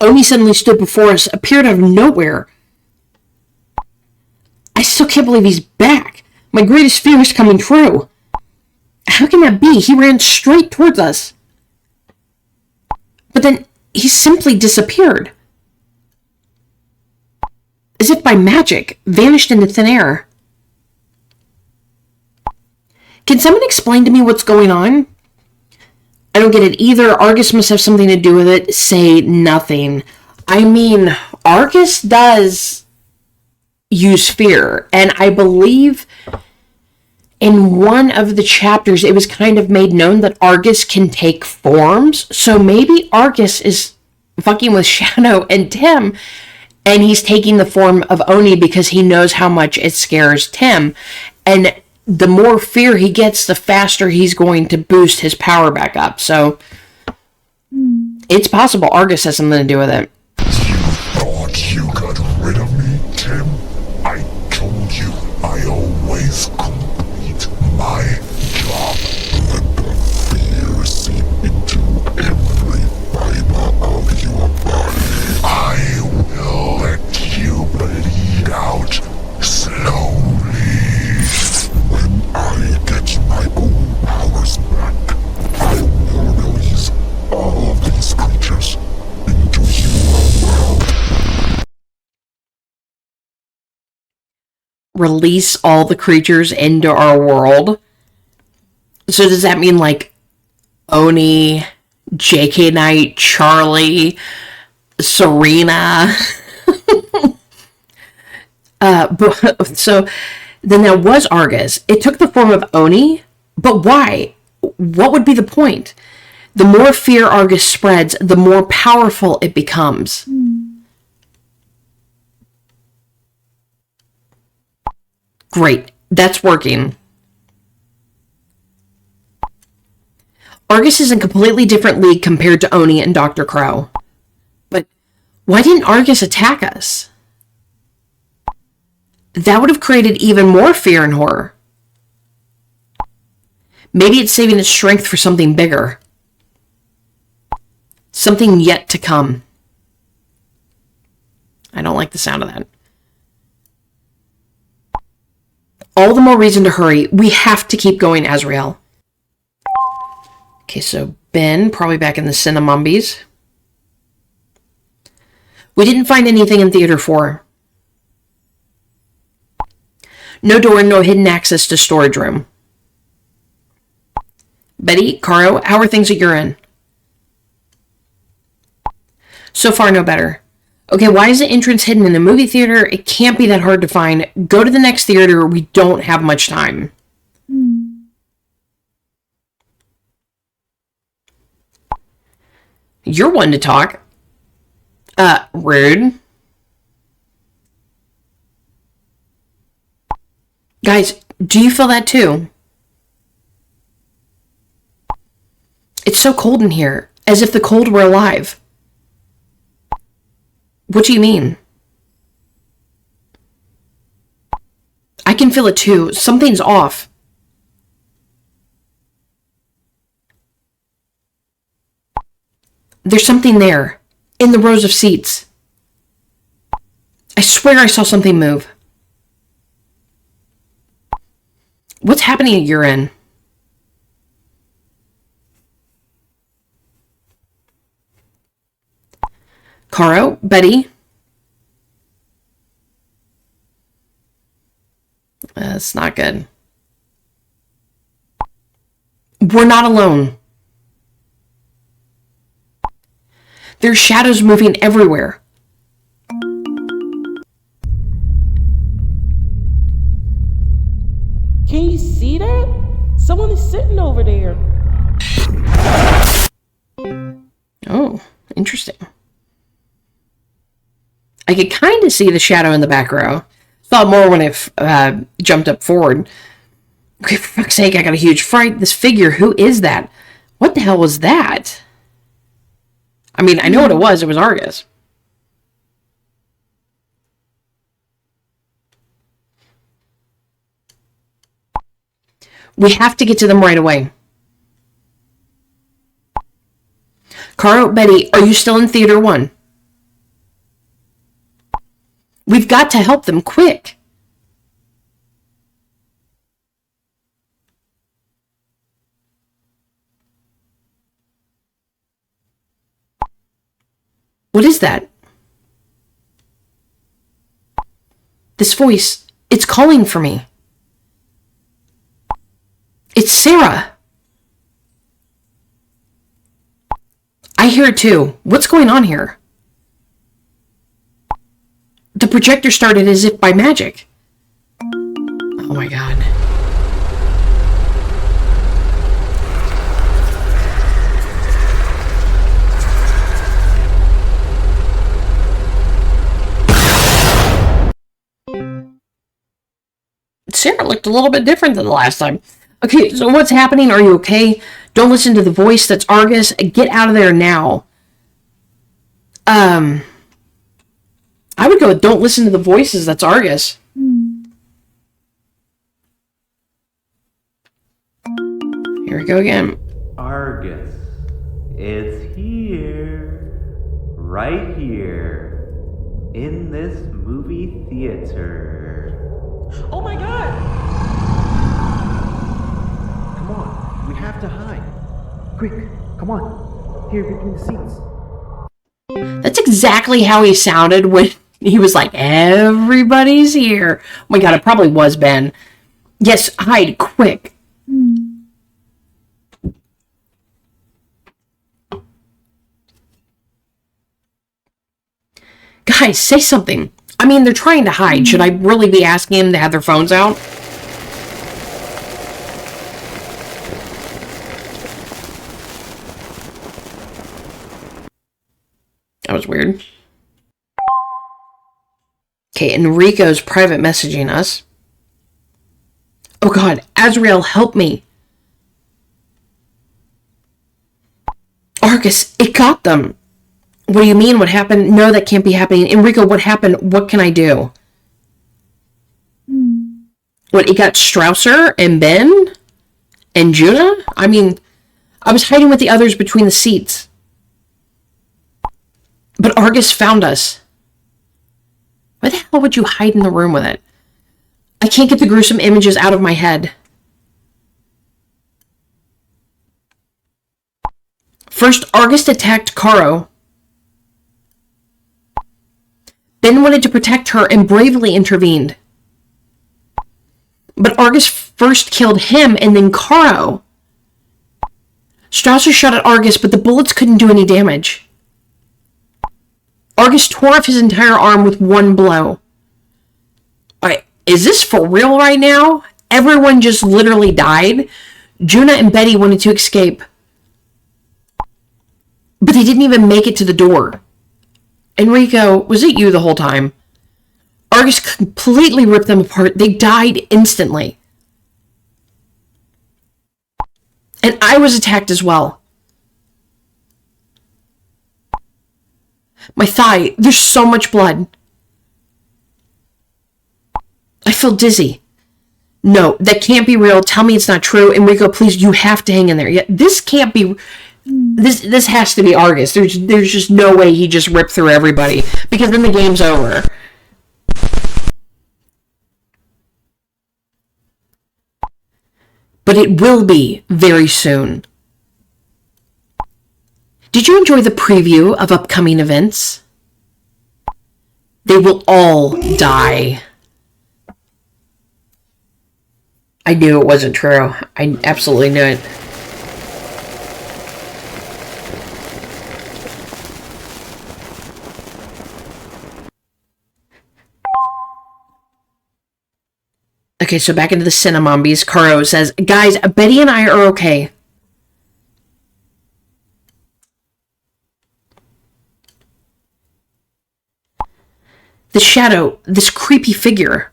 Oni suddenly stood before us, appeared out of nowhere. I still can't believe he's back. My greatest fear is coming true. How can that be? He ran straight towards us. But then he simply disappeared. As if by magic, vanished into thin air. Can someone explain to me what's going on? I don't get it either. Argus must have something to do with it. Say nothing. I mean, Argus does use fear. And I believe in one of the chapters, it was kind of made known that Argus can take forms. So maybe Argus is fucking with Shadow and Tim, and he's taking the form of Oni because he knows how much it scares Tim. And the more fear he gets, the faster he's going to boost his power back up. So it's possible Argus has something to do with it. You thought you got rid of me, Tim? I told you I always complete my job. Let the fear seep into every fiber of your body. I will let you bleed out slowly. When I get my own powers back, I will release all of these creatures into your world. Release all the creatures into our world? So does that mean like Oni, JK Knight, Charlie, Serena? So then that was Argus. It took the form of Oni, but why? What would be the point? The more fear Argus spreads, the more powerful it becomes. Great, that's working. Argus is in a completely different league compared to Oni and Dr. Crow. But why didn't Argus attack us? That would have created even more fear and horror. Maybe it's saving its strength for something bigger. Something yet to come. I don't like the sound of that. All the more reason to hurry. We have to keep going, Azrael. Okay, so Ben, probably back in the Cinnamumbies. We didn't find anything in Theater 4. No door, no hidden access to storage room. Betty, Caro, how are things at your end? So far, no better. Okay, why is the entrance hidden in the movie theater? It can't be that hard to find. Go to the next theater. We don't have much time. You're one to talk. Rude. Guys, do you feel that too? It's so cold in here, as if the cold were alive. What do you mean? I can feel it too. Something's off. There's something there, in the rows of seats. I swear I saw something move. What's happening at your end? Caro, Betty. That's not good. We're not alone. There's shadows moving everywhere. Can you see that? Someone is sitting over there. Oh, interesting. I could kind of see the shadow in the back row. Thought more when I jumped up forward. Okay, for fuck's sake, I got a huge fright. This figure, who is that? What the hell was that? I mean, I know what it was. It was Argus. We have to get to them right away. Caro, Betty, are you still in Theater 1? We've got to help them, quick. What is that? This voice, it's calling for me. It's Sarah. I hear it too. What's going on here? The projector started as if by magic. Oh my god. Sarah looked a little bit different than the last time. Okay, so what's happening? Are you okay? Don't listen to the voice. That's Argus. Get out of there now. I would go with don't listen to the voices. That's Argus. Here we go again. Argus. It's here. Right here. In this movie theater. Oh my god! Come on, we have to hide. Quick, come on. Here between the seats. That's exactly how he sounded when he was like, everybody's here. Oh my god, it probably was Ben. Yes, hide, quick. Guys, say something. I mean, they're trying to hide. Should I really be asking them to have their phones out? That was weird. Okay, Enrico's private messaging us. Oh god, Azrael, help me. Argus, it got them. What do you mean? What happened? No, that can't be happening. Enrico, what happened? What can I do? What, it got Strausser and Ben? And Judah? I mean, I was hiding with the others between the seats. But Argus found us. Why the hell would you hide in the room with it? I can't get the gruesome images out of my head. First, Argus attacked Caro. Ben wanted to protect her and bravely intervened. But Argus first killed him and then Caro. Strasser shot at Argus, but the bullets couldn't do any damage. Argus tore off his entire arm with one blow. Alright, is this for real right now? Everyone just literally died? Juna and Betty wanted to escape, but they didn't even make it to the door. Enrico, was it you the whole time? Argus completely ripped them apart. They died instantly. And I was attacked as well. My thigh, there's so much blood. I feel dizzy. No, that can't be real. Tell me it's not true. Enrico, please, you have to hang in there. Yeah, this can't be... This has to be Argus. There's just no way he just ripped through everybody, because then the game's over. But it will be very soon. Did you enjoy the preview of upcoming events? They will all die. I knew it wasn't true. I absolutely knew it. Okay, so back into the Cinnamombies. Caro says, guys, Betty and I are okay. The shadow, this creepy figure.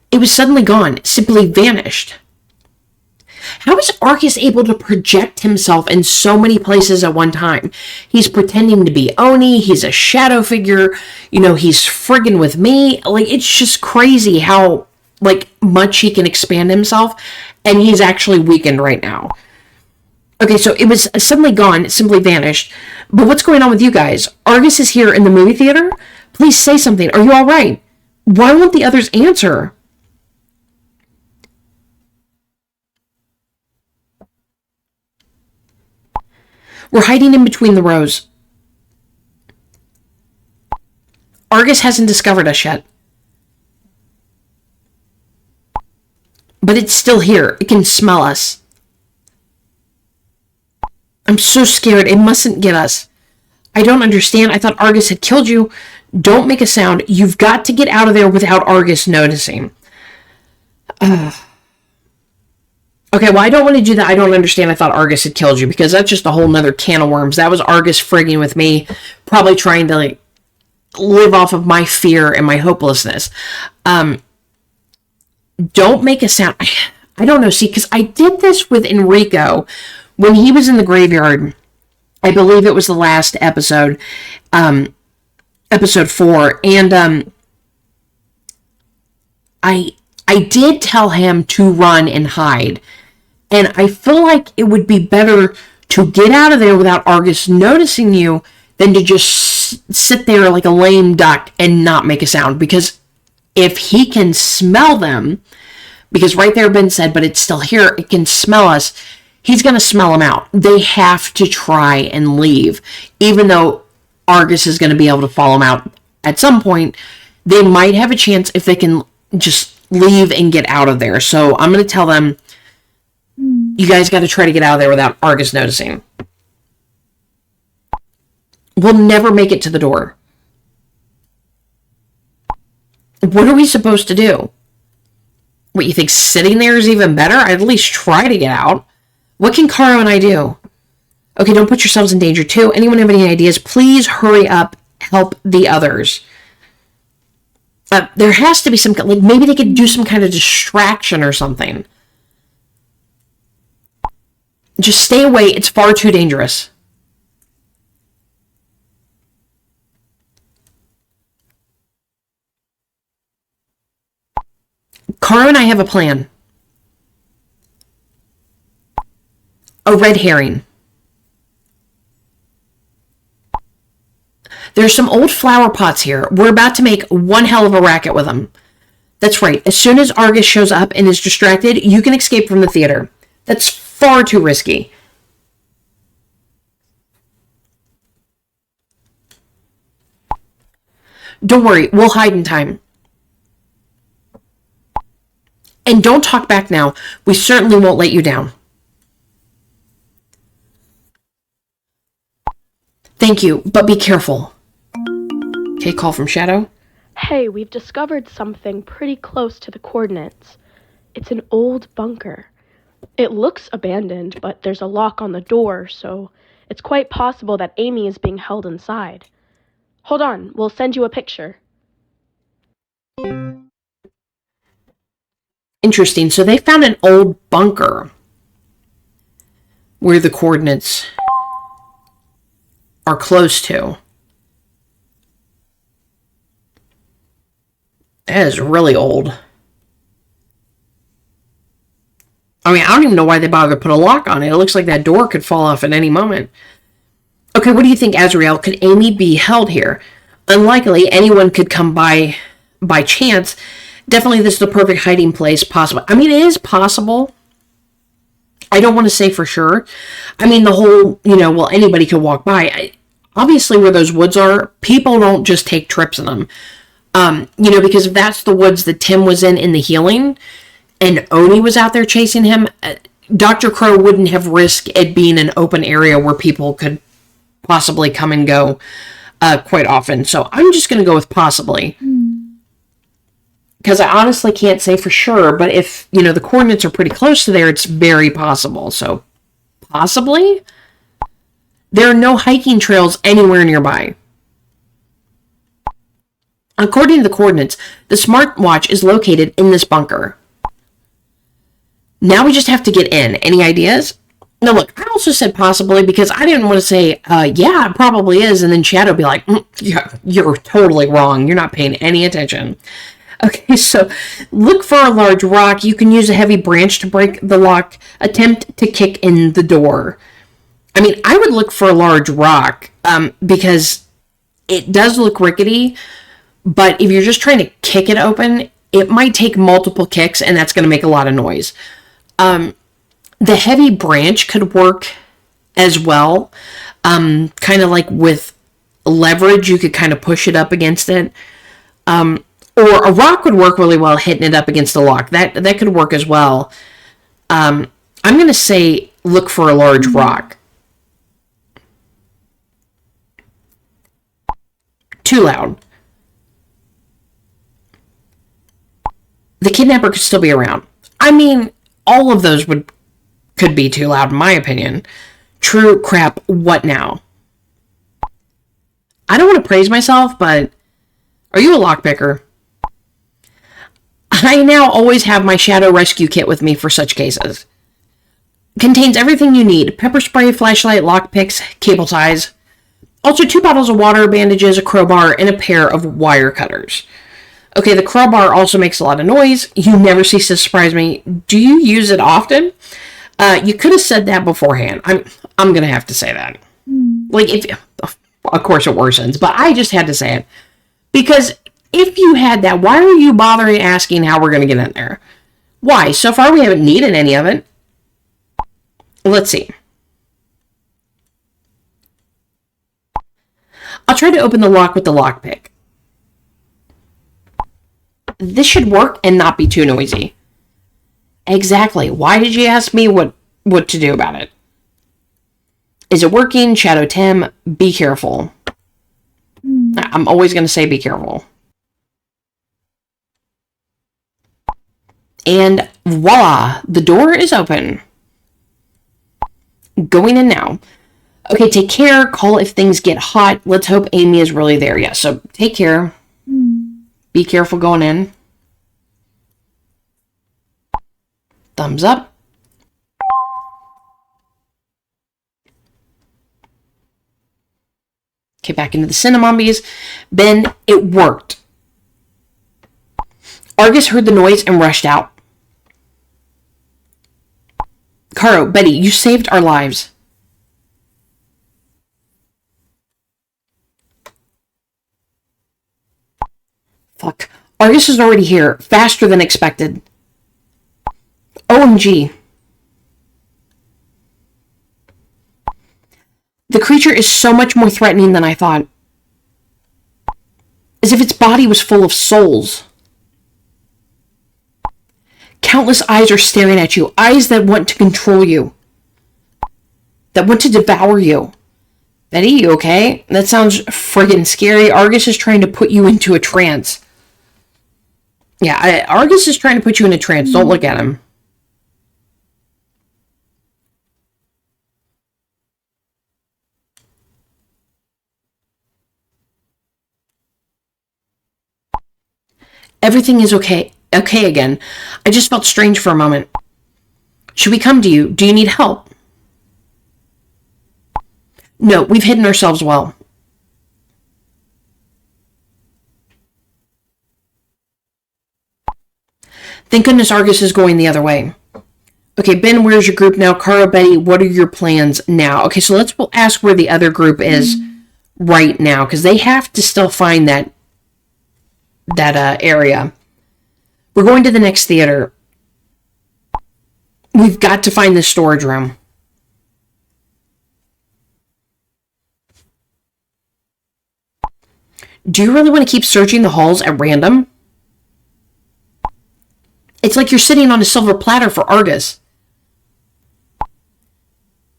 It was suddenly gone, simply vanished. How is Argus able to project himself in so many places at one time? He's pretending to be Oni, he's a shadow figure, he's friggin' with me. It's just crazy how, much he can expand himself, and he's actually weakened right now. Okay, so it was suddenly gone, it simply vanished. But what's going on with you guys? Argus is here in the movie theater? Please say something. Are you all right? Why won't the others answer? We're hiding in between the rows. Argus hasn't discovered us yet. But it's still here. It can smell us. I'm so scared. It mustn't get us. I don't understand. I thought Argus had killed you. Don't make a sound. You've got to get out of there without Argus noticing. Okay, well, I don't want to do that. I don't understand. I thought Argus had killed you, because that's just a whole nother can of worms. That was Argus frigging with me, probably trying to live off of my fear and my hopelessness. Don't make a sound. I don't know. See, because I did this with Enrico when he was in the graveyard. I believe it was the last episode, episode 4, and I did tell him to run and hide. And I feel like it would be better to get out of there without Argus noticing you than to just sit there like a lame duck and not make a sound. Because if he can smell them, because right there Ben said, but it's still here, it can smell us, he's going to smell them out. They have to try and leave. Even though Argus is going to be able to follow them out at some point, they might have a chance if they can just leave and get out of there. So I'm going to tell them, you guys got to try to get out of there without Argus noticing. We'll never make it to the door. What are we supposed to do? What, you think sitting there is even better? I'd at least try to get out. What can Caro and I do? Okay, don't put yourselves in danger too. Anyone have any ideas? Please hurry up. Help the others. There has to be some, maybe they could do some kind of distraction or something. Just stay away. It's far too dangerous. Caro and I have a plan. A red herring. There's some old flower pots here. We're about to make one hell of a racket with them. That's right. As soon as Argus shows up and is distracted, you can escape from the theater. That's far too risky. Don't worry, we'll hide in time. And don't talk back now. We certainly won't let you down. Thank you, but be careful. Okay, call from Shadow. Hey, we've discovered something pretty close to the coordinates. It's an old bunker. It looks abandoned, but there's a lock on the door, so it's quite possible that Amy is being held inside. Hold on, we'll send you a picture. Interesting. So they found an old bunker where the coordinates are close to. That is really old. I mean, I don't even know why they bothered to put a lock on it. It looks like that door could fall off at any moment. Okay, what do you think, Azrael? Could Amy be held here? Unlikely. Anyone could come by chance. Definitely this is the perfect hiding place possible. I mean, it is possible. I don't want to say for sure. I mean, the whole, well, anybody could walk by. Obviously, where those woods are, people don't just take trips in them. Because if that's the woods that Tim was in the healing, and Oni was out there chasing him, Dr. Crow wouldn't have risked it being an open area where people could possibly come and go quite often. So I'm just going to go with possibly. Because I honestly can't say for sure, but if, the coordinates are pretty close to there, it's very possible. So, possibly? There are no hiking trails anywhere nearby. According to the coordinates, the smartwatch is located in this bunker. Now we just have to get in. Any ideas? No, look, I also said possibly because I didn't want to say, yeah, it probably is, and then Shadow be like, yeah, you're totally wrong. You're not paying any attention. Okay, so look for a large rock. You can use a heavy branch to break the lock. Attempt to kick in the door. I mean, I would look for a large rock because it does look rickety, but if you're just trying to kick it open, it might take multiple kicks, and that's going to make a lot of noise. The heavy branch could work as well. Kind of like with leverage, you could kind of push it up against it. Or a rock would work really well hitting it up against the lock. That could work as well. I'm going to say look for a large rock. Too loud. The kidnapper could still be around. I mean, all of those could be too loud in my opinion. True crap, what now? I don't want to praise myself, but are you a lockpicker? I now always have my Shadow Rescue Kit with me for such cases. Contains everything you need. Pepper spray, flashlight, lockpicks, cable ties. Also 2 bottles of water, bandages, a crowbar, and a pair of wire cutters. Okay, the crowbar also makes a lot of noise. You never cease to surprise me. Do you use it often? You could have said that beforehand. I'm going to have to say that. Like, of course it worsens, but I just had to say it. Because if you had that, why are you bothering asking how we're going to get in there? Why? So far we haven't needed any of it. Let's see. I'll try to open the lock with the lockpick. This should work and not be too noisy. Exactly. Why did you ask me what to do about it? Is it working? Shadow Tim, be careful. I'm always going to say be careful. And voila, the door is open. Going in now. Okay, take care. Call if things get hot. Let's hope Amy is really there. Yeah, so take care. Be careful going in. Thumbs up. Okay, back into the Cinnamombies. Ben, it worked. Argus heard the noise and rushed out. Caro, Betty, you saved our lives. Fuck. Argus is already here. Faster than expected. OMG. The creature is so much more threatening than I thought. As if its body was full of souls. Countless eyes are staring at you. Eyes that want to control you. That want to devour you. Betty, you okay? That sounds friggin' scary. Argus is trying to put you into a trance. Yeah, Argus is trying to put you in a trance. Don't look at him. Everything is okay again. I just felt strange for a moment. Should we come to you? Do you need help? No, we've hidden ourselves well. Thank goodness Argus is going the other way. Okay, Ben, where's your group now? Cara, Betty, what are your plans now? Okay, so we'll ask where the other group is right now, because they have to still find that area. We're going to the next theater. We've got to find the storage room. Do you really want to keep searching the halls at random? It's like you're sitting on a silver platter for Argus.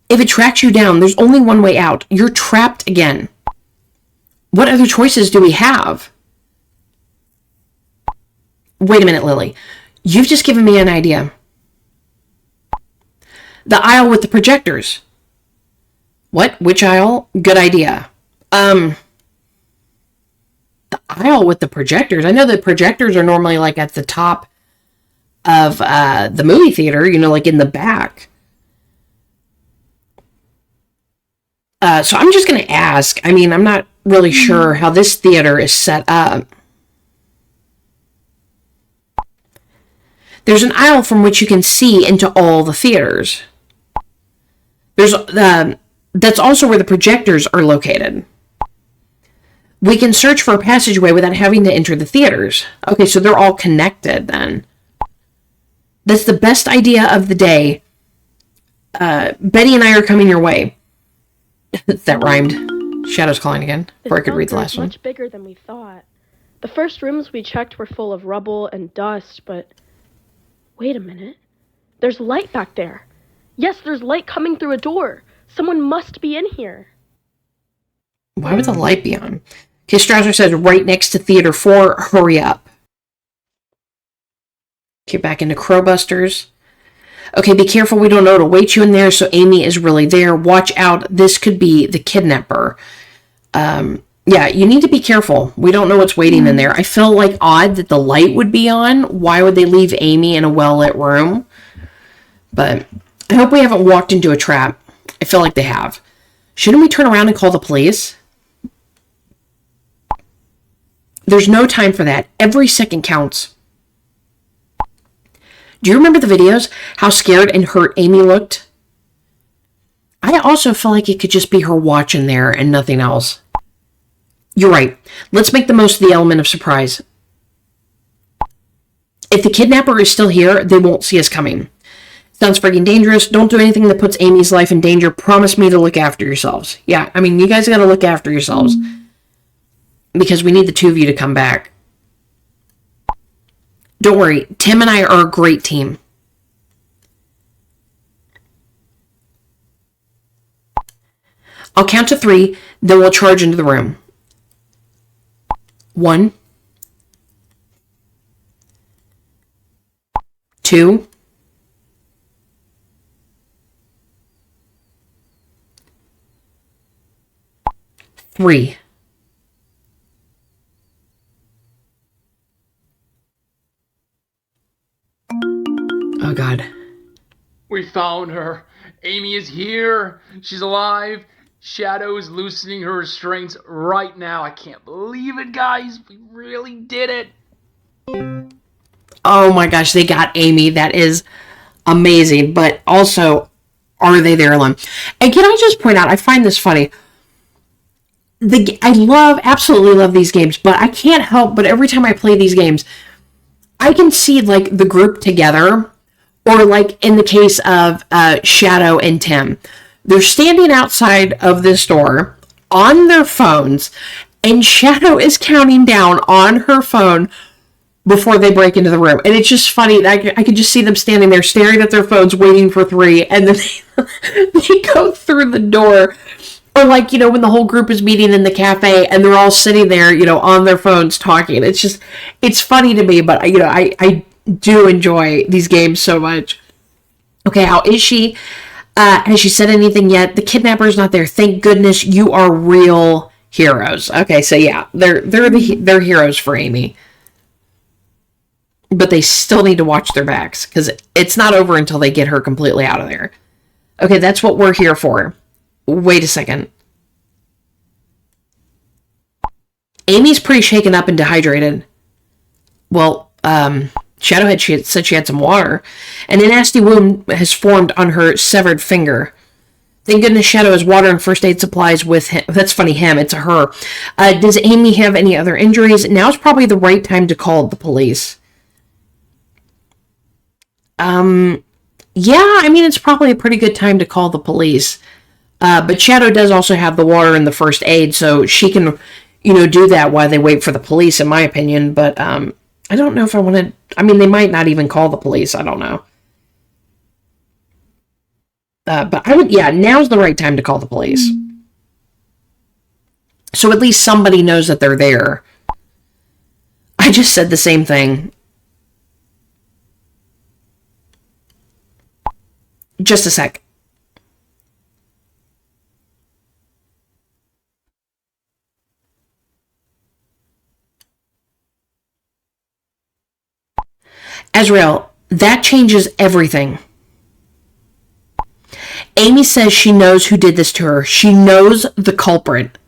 If it tracks you down, there's only one way out. You're trapped again. What other choices do we have? Wait a minute, Lily. You've just given me an idea. The aisle with the projectors. What? Which aisle? Good idea. The aisle with the projectors. I know the projectors are normally like at the top of the movie theater, like in the back. So I'm just going to ask. I mean, I'm not really sure how this theater is set up. There's an aisle from which you can see into all the theaters. There's that's also where the projectors are located. We can search for a passageway without having to enter the theaters. Okay, so they're all connected then. That's the best idea of the day. Betty and I are coming your way. That rhymed. Shadow's calling again. Before I could read the last one. Much bigger than we thought. The first rooms we checked were full of rubble and dust, but wait a minute. There's light back there. Yes, there's light coming through a door. Someone must be in here. Why would the light be on? Okay, Strasser says right next to Theater 4. Hurry up. Okay, back into Crowbusters. Okay, be careful. We don't know to wait you in there, so Amy is really there. Watch out. This could be the kidnapper. Yeah, you need to be careful. We don't know what's waiting in there. I feel like odd that the light would be on. Why would they leave Amy in a well-lit room? But I hope we haven't walked into a trap. I feel like they have. Shouldn't we turn around and call the police? There's no time for that. Every second counts. Do you remember the videos? How scared and hurt Amy looked? I also feel like it could just be her watching there and nothing else. You're right. Let's make the most of the element of surprise. If the kidnapper is still here, they won't see us coming. Sounds freaking dangerous. Don't do anything that puts Amy's life in danger. Promise me to look after yourselves. Yeah, I mean, you guys gotta look after yourselves. Because we need the two of you to come back. Don't worry. Tim and I are a great team. I'll count to 3, then we'll charge into the room. 1, 2, 3. Oh, God. We found her. Amy is here. She's alive. Shadow is loosening her restraints right now. I can't believe it, guys. We really did it. Oh my gosh, they got Amy. That is amazing. But also, are they there alone? And can I just point out, I find this funny. absolutely love these games, but I can't help but every time I play these games, I can see like the group together, or like in the case of Shadow and Tim, they're standing outside of this door on their phones, and Shadow is counting down on her phone before they break into the room. And it's just funny. I could just see them standing there staring at their phones, waiting for 3, and then they go through the door. Or like, when the whole group is meeting in the cafe and they're all sitting there, on their phones talking. It's funny to me, but I do enjoy these games so much. Okay, how is she? Has she said anything yet? The kidnapper's not there. Thank goodness, you are real heroes. Okay, so yeah, they're heroes for Amy. But they still need to watch their backs, because it's not over until they get her completely out of there. Okay, that's what we're here for. Wait a second. Amy's pretty shaken up and dehydrated. Well, Shadow said she had some water, and a nasty wound has formed on her severed finger. Thank goodness Shadow has water and first aid supplies with him. That's funny, it's a her. Does Amy have any other injuries? Now's probably the right time to call the police. Yeah, it's probably a pretty good time to call the police. But Shadow does also have the water and the first aid, so she can, do that while they wait for the police, in my opinion. But I don't know if I want to. They might not even call the police. I don't know. But I would, now's the right time to call the police. So at least somebody knows that they're there. I just said the same thing. Just a sec. Azrael, that changes everything. Amy says she knows who did this to her. She knows the culprit.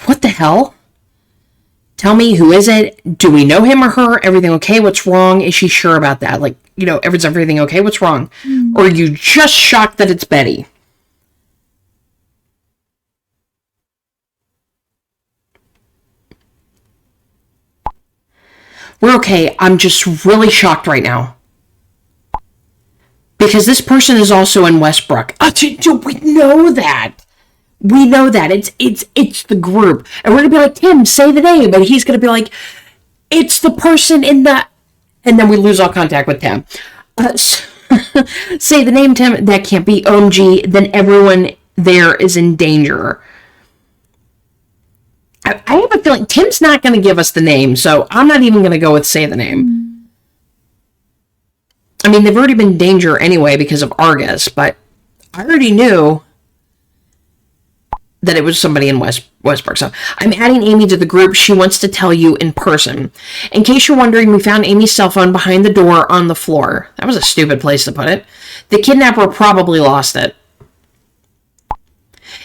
What the hell? Tell me, who is it? Do we know him or her? Everything okay? What's wrong? Is she sure about that? Like, is everything okay? What's wrong? Or are you just shocked that it's Betty? We're okay. I'm just really shocked right now. Because this person is also in Westbrook. We know that. We know that. It's the group. And we're going to be like, Tim, say the name. And he's going to be like, it's the person in the... And then we lose all contact with Tim. Say the name, Tim. That can't be OMG. Then everyone there is in danger. I have a feeling Tim's not going to give us the name, so I'm not even going to go with say the name. They've already been in danger anyway because of Argus, but I already knew that it was somebody in Westbrook. So I'm adding Amy to the group. She wants to tell you in person. In case you're wondering, we found Amy's cell phone behind the door on the floor. That was a stupid place to put it. The kidnapper probably lost it.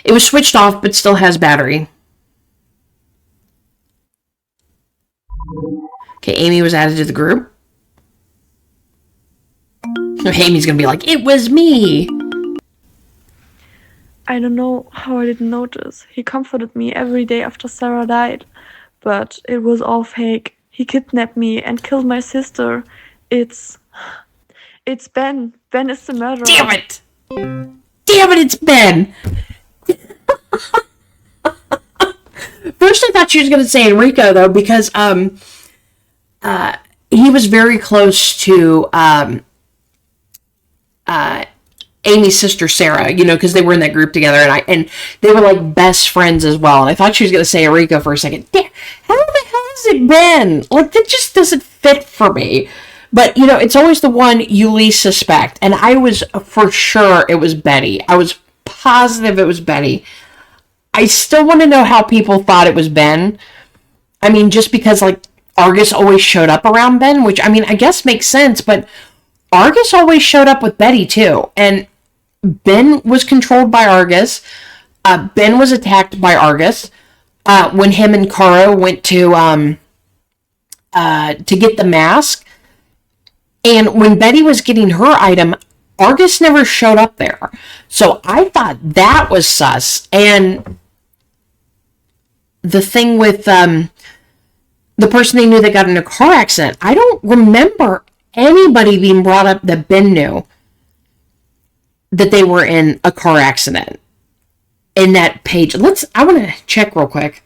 It was switched off, but still has battery. Okay, Amy was added to the group. Amy's gonna be like, it was me. I don't know how I didn't notice. He comforted me every day after Sarah died. But it was all fake. He kidnapped me and killed my sister. It's Ben. Ben is the murderer. Damn it! Damn it, it's Ben! First I thought she was gonna say Enrico, though, because he was very close to Amy's sister Sarah, because they were in that group together, and they were like best friends as well. And I thought she was gonna say Enrico for a second. Damn, how the hell has it been? Like, that just doesn't fit for me. But it's always the one you least suspect, and I was for sure it was Betty. I was positive it was Betty. I still want to know how people thought it was Ben. Just because like Argus always showed up around Ben, which I guess makes sense, but Argus always showed up with Betty too, and Ben was controlled by Argus. Ben was attacked by Argus when him and Caro went to get the mask. And when Betty was getting her item, Argus never showed up there. So I thought that was sus. And the thing with the person they knew that got in a car accident, I don't remember anybody being brought up that Ben knew that they were in a car accident in that page. I want to check real quick.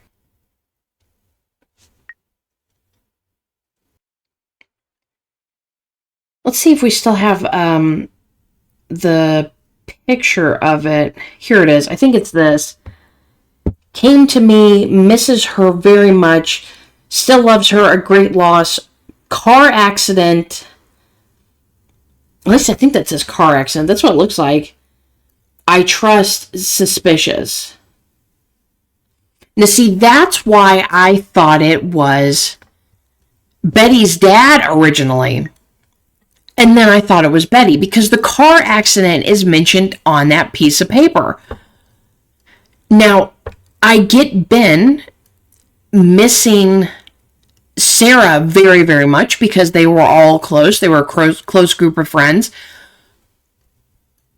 Let's see if we still have the picture of it. Here it is. I think it's this. Came to me, misses her very much, still loves her, a great loss. Car accident. At least I think that says car accident. That's what it looks like. I trust, suspicious. Now, see, that's why I thought it was Betty's dad originally. And then I thought it was Betty, because the car accident is mentioned on that piece of paper. Now, I get Ben missing Sarah very, very much because they were all close. They were a close group of friends.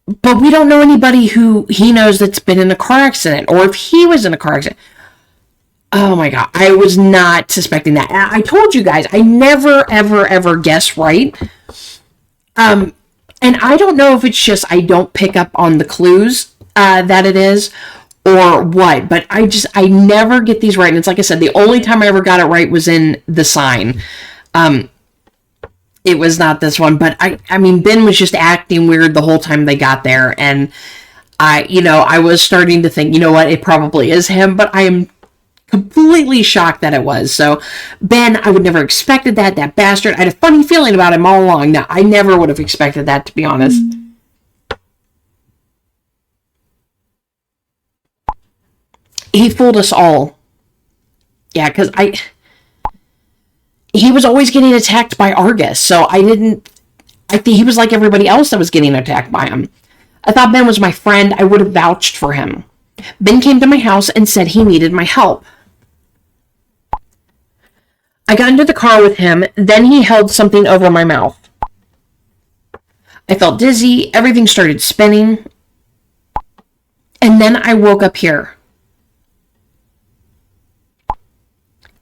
But we don't know anybody who he knows that's been in a car accident, or if he was in a car accident. Oh my God, I was not suspecting that. I told you guys, I never, ever, ever guess right. And I don't know if it's just I don't pick up on the clues that it is, or what, but I never get these right. And it's like I said, the only time I ever got it right was in The Sign. It was not this one, but I mean, Ben was just acting weird the whole time they got there. And I was starting to think, you know what, it probably is him, but I am completely shocked that it was. So Ben, I would never expected that bastard. I had a funny feeling about him all along. No, I never would have expected that, to be honest. He fooled us all. Yeah, because he was always getting attacked by Argus, so I think he was like everybody else that was getting attacked by him. I thought Ben was my friend. I would have vouched for him. Ben came to my house and said he needed my help. I got into the car with him, then he held something over my mouth. I felt dizzy, everything started spinning, and then I woke up here.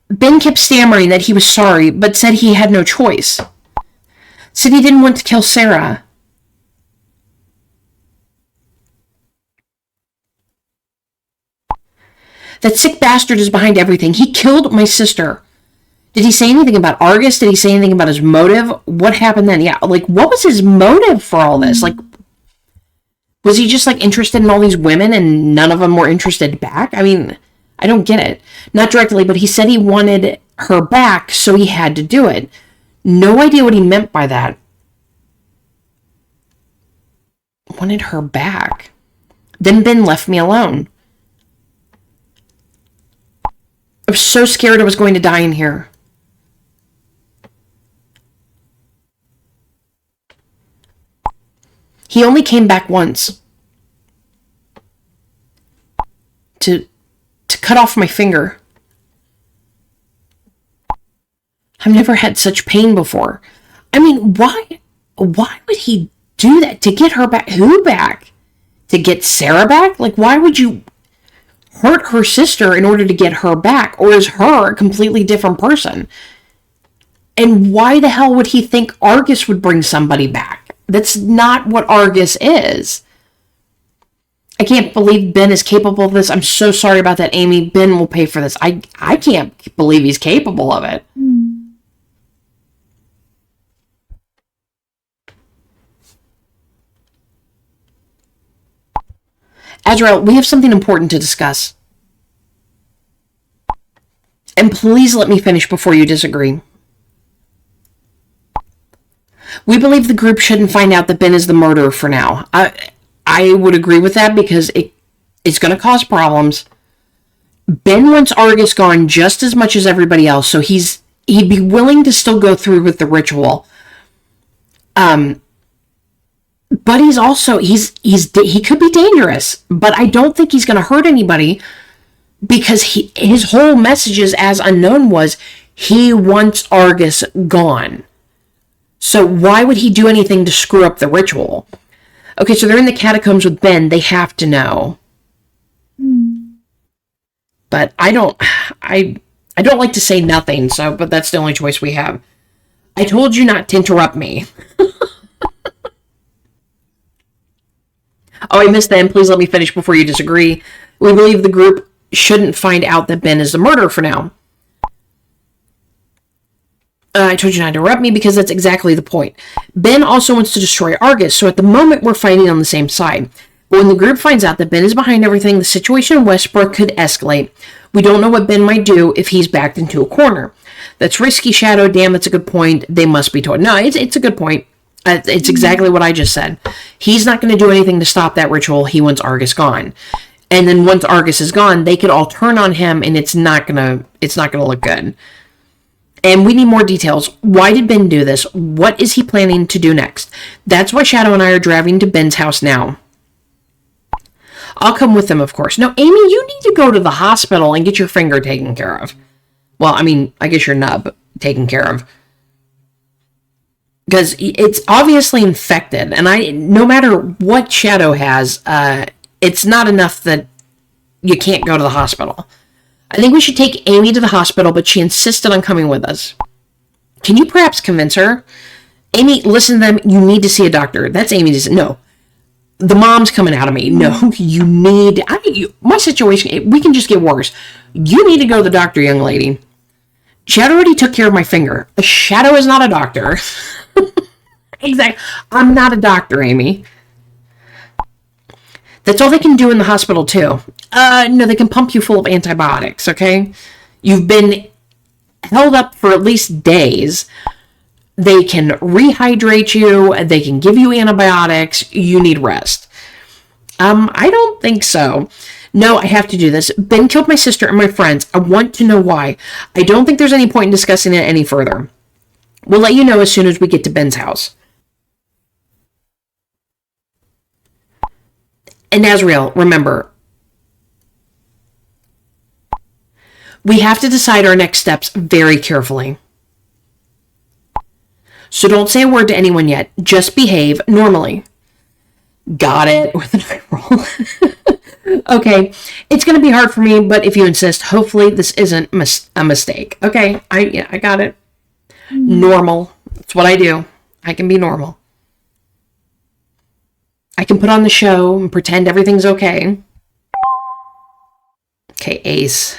Ben kept stammering that he was sorry, but said he had no choice. Said he didn't want to kill Sarah. That sick bastard is behind everything. He killed my sister. Did he say anything about Argus? Did he say anything about his motive? What happened then? Yeah, like, what was his motive for all this? Like, was he just, like, interested in all these women and none of them were interested back? I mean, I don't get it. Not directly, but he said he wanted her back, so he had to do it. No idea what he meant by that. Wanted her back. Then Ben left me alone. I was so scared I was going to die in here. He only came back once. To cut off my finger. I've never had such pain before. I mean, why would he do that? To get her back? Who back? To get Sarah back? Like, why would you hurt her sister in order to get her back? Or is her a completely different person? And why the hell would he think Argus would bring somebody back? That's not what Argus is. I can't believe Ben is capable of this. I'm so sorry about that, Amy. Ben will pay for this. I can't believe he's capable of it. Azrael, we have something important to discuss. And please let me finish before you disagree. We believe the group shouldn't find out that Ben is the murderer for now. I would agree with that because it's going to cause problems. Ben wants Argus gone just as much as everybody else, so he'd be willing to still go through with the ritual. But he's also he could be dangerous, but I don't think he's going to hurt anybody because his whole messages as Unknown was he wants Argus gone. So why would he do anything to screw up the ritual? Okay, so they're in the catacombs with Ben. They have to know. But I don't like to say nothing, but that's the only choice we have. I told you not to interrupt me. Oh, I missed them. Please let me finish before you disagree. We believe the group shouldn't find out that Ben is the murderer for now. I told you not to interrupt me because that's exactly the point. Ben also wants to destroy Argus, so at the moment we're fighting on the same side. But when the group finds out that Ben is behind everything, the situation in Westbrook could escalate. We don't know what Ben might do if he's backed into a corner. That's risky, Shadow. Damn, that's a good point. They must be told. No, it's a good point. It's exactly what I just said. He's not going to do anything to stop that ritual. He wants Argus gone. And then once Argus is gone, they could all turn on him, and it's not gonna look good. And we need more details. Why did Ben do this? What is he planning to do next? That's why Shadow and I are driving to Ben's house now. I'll come with them, of course. No, Amy, you need to go to the hospital and get your finger taken care of. Well, I mean, I guess your nub taken care of. Because it's obviously infected. And no matter what Shadow has, it's not enough that you can't go to the hospital. I think we should take Amy to the hospital, but she insisted on coming with us. Can you perhaps convince her? Amy, listen to them. You need to see a doctor. That's Amy's. No. The mom's coming out of me. No, you need... my situation, we can just get worse. You need to go to the doctor, young lady. Shadow already took care of my finger. A Shadow is not a doctor. Exactly. I'm not a doctor, Amy. That's all they can do in the hospital, too. No, they can pump you full of antibiotics, okay? You've been held up for at least days. They can rehydrate you. They can give you antibiotics. You need rest. I don't think so. No, I have to do this. Ben killed my sister and my friends. I want to know why. I don't think there's any point in discussing it any further. We'll let you know as soon as we get to Ben's house. And Azrael, remember, we have to decide our next steps very carefully. So don't say a word to anyone yet. Just behave normally. Got it. With an eye roll. Okay. It's going to be hard for me, but if you insist, hopefully this isn't a mistake. Okay. I got it. Normal. That's what I do. I can be normal. I can put on the show and pretend everything's okay. Okay, Ace.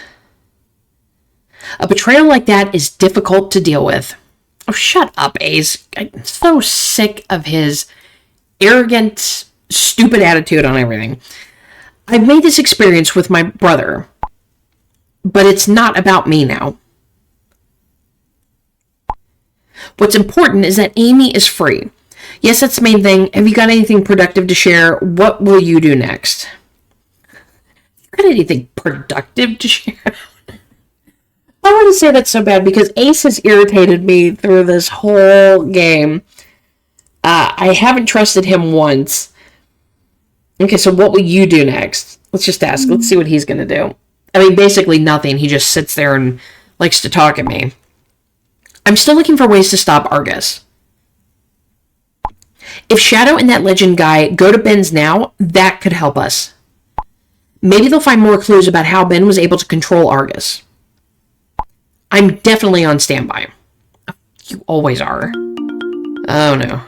A betrayal like that is difficult to deal with. Oh, shut up, Ace. I'm so sick of his arrogant, stupid attitude on everything. I've made this experience with my brother, but it's not about me now. What's important is that Amy is free. Yes, that's the main thing. Have you got anything productive to share? What will you do next? You got anything productive to share? I want to say that so bad because Ace has irritated me through this whole game. I haven't trusted him once. Okay, so what will you do next? Let's just ask. Let's see what he's going to do. I mean, basically nothing. He just sits there and likes to talk at me. I'm still looking for ways to stop Argus. If Shadow and that legend guy go to Ben's now, that could help us. Maybe they'll find more clues about how Ben was able to control Argus. I'm definitely on standby. You always are. Oh no.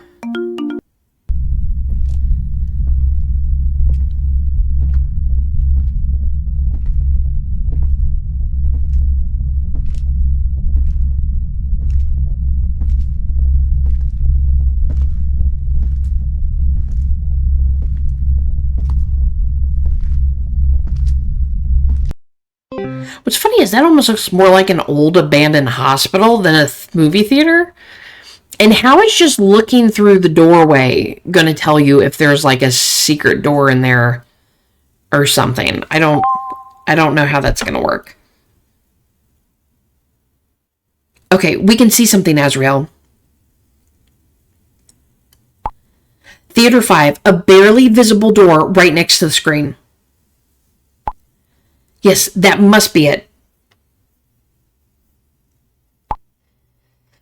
What's funny is that almost looks more like an old abandoned hospital than a movie theater. And how is just looking through the doorway going to tell you if there's like a secret door in there or something? I don't know how that's going to work. Okay, we can see something, Azrael. Theater 5, a barely visible door right next to the screen. Yes, that must be it.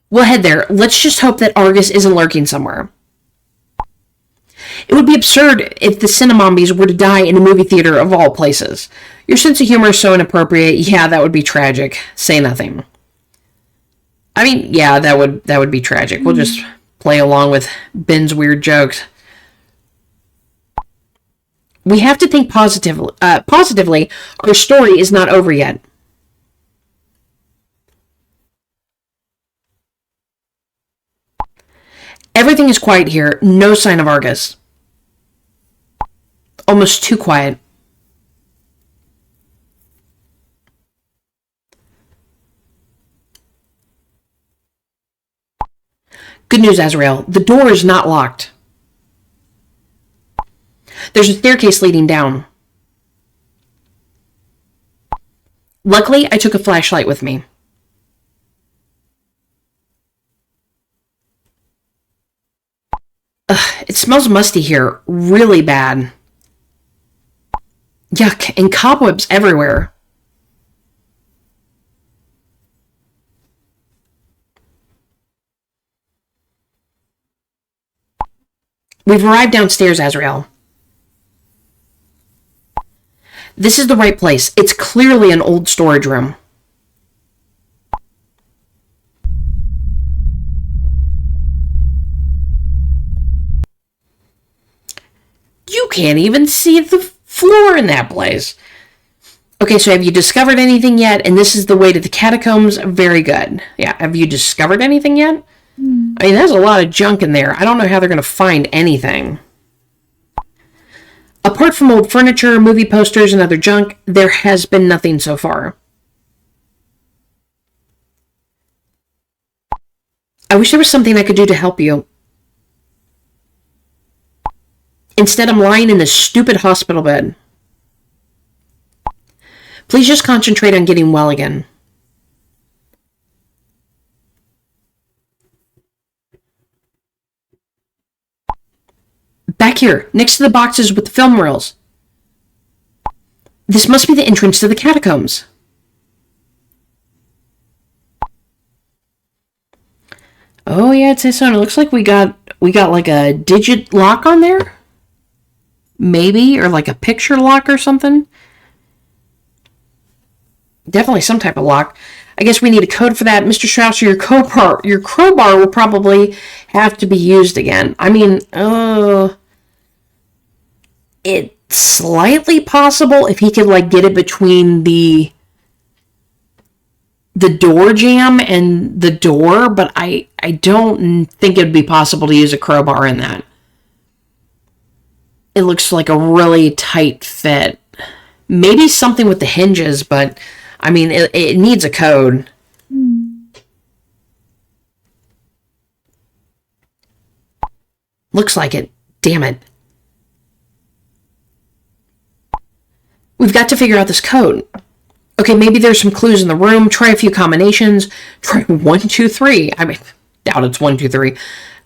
We'll head there. Let's just hope that Argus isn't lurking somewhere. It would be absurd if the Cinnamombies were to die in a movie theater of all places. Your sense of humor is so inappropriate. Yeah, that would be tragic. Say nothing. I mean, yeah, that would be tragic. We'll just play along with Ben's weird jokes. We have to think positively. Our story is not over yet. Everything is quiet here. No sign of Argus. Almost too quiet. Good news, Azrael. The door is not locked. There's a staircase leading down. Luckily, I took a flashlight with me. Ugh, it smells musty here. Really bad. Yuck, and cobwebs everywhere. We've arrived downstairs, Azrael. This is the right place. It's clearly an old storage room. You can't even see the floor in that place. Okay, so have you discovered anything yet? And this is the way to the catacombs. Very good. Yeah, have you discovered anything yet? I mean, there's a lot of junk in there. I don't know how they're going to find anything. Apart from old furniture, movie posters, and other junk, there has been nothing so far. I wish there was something I could do to help you. Instead, I'm lying in this stupid hospital bed. Please just concentrate on getting well again. Back here, next to the boxes with the film reels. This must be the entrance to the catacombs. Oh yeah, it's so. It looks like we got like a digit lock on there. Maybe, or like a picture lock or something. Definitely some type of lock. I guess we need a code for that. Mr. Strausser, your crowbar will probably have to be used again. I mean, it's slightly possible if he could like get it between the door jamb and the door, but I don't think it would be possible to use a crowbar in that. It looks like a really tight fit. Maybe something with the hinges, but I mean, it needs a code. Looks like it. Damn it. We've got to figure out this code. Okay, maybe there's some clues in the room. Try a few combinations. Try 1, 2, 3. I mean, doubt it's 1, 2, 3.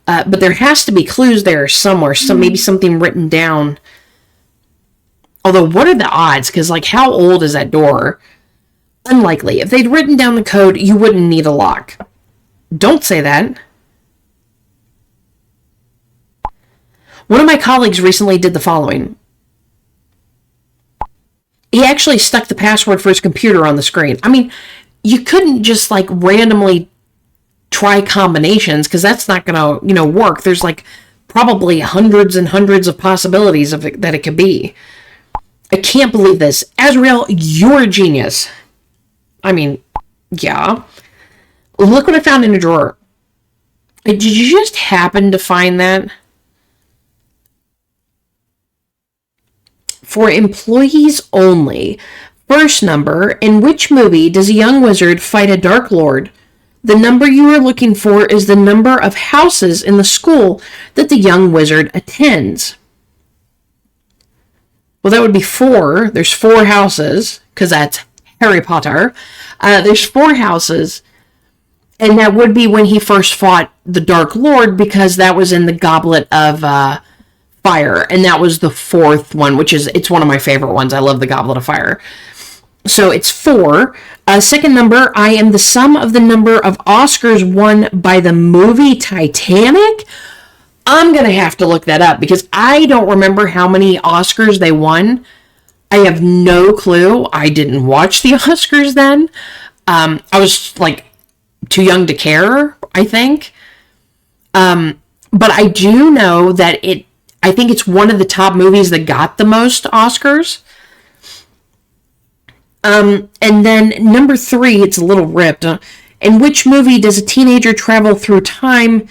But there has to be clues there somewhere. Maybe something written down. Although, what are the odds? Because, like, how old is that door? Unlikely. If they'd written down the code, you wouldn't need a lock. Don't say that. One of my colleagues recently did the following. He actually stuck the password for his computer on the screen. I mean, you couldn't just, like, randomly try combinations, because that's not going to, work. There's, like, probably hundreds and hundreds of possibilities of it, that it could be. I can't believe this. Azrael, you're a genius. I mean, yeah. Look what I found in a drawer. Did you just happen to find that? For employees only. First number, in which movie does a young wizard fight a dark lord? The number you are looking for is the number of houses in the school that the young wizard attends. Well, that would be 4. There's 4 houses, because that's Harry Potter. There's 4 houses, and that would be when he first fought the Dark Lord, because that was in the Goblet of Fire, and that was the 4th one, it's one of my favorite ones. I love the Goblet of Fire. So it's 4. Second number, I am the sum of the number of Oscars won by the movie Titanic. I'm going to have to look that up because I don't remember how many Oscars they won. I have no clue. I didn't watch the Oscars then. I was like too young to care, I think. But I do know that I think it's one of the top movies that got the most Oscars. And then number 3, it's a little ripped. In which movie does a teenager travel through time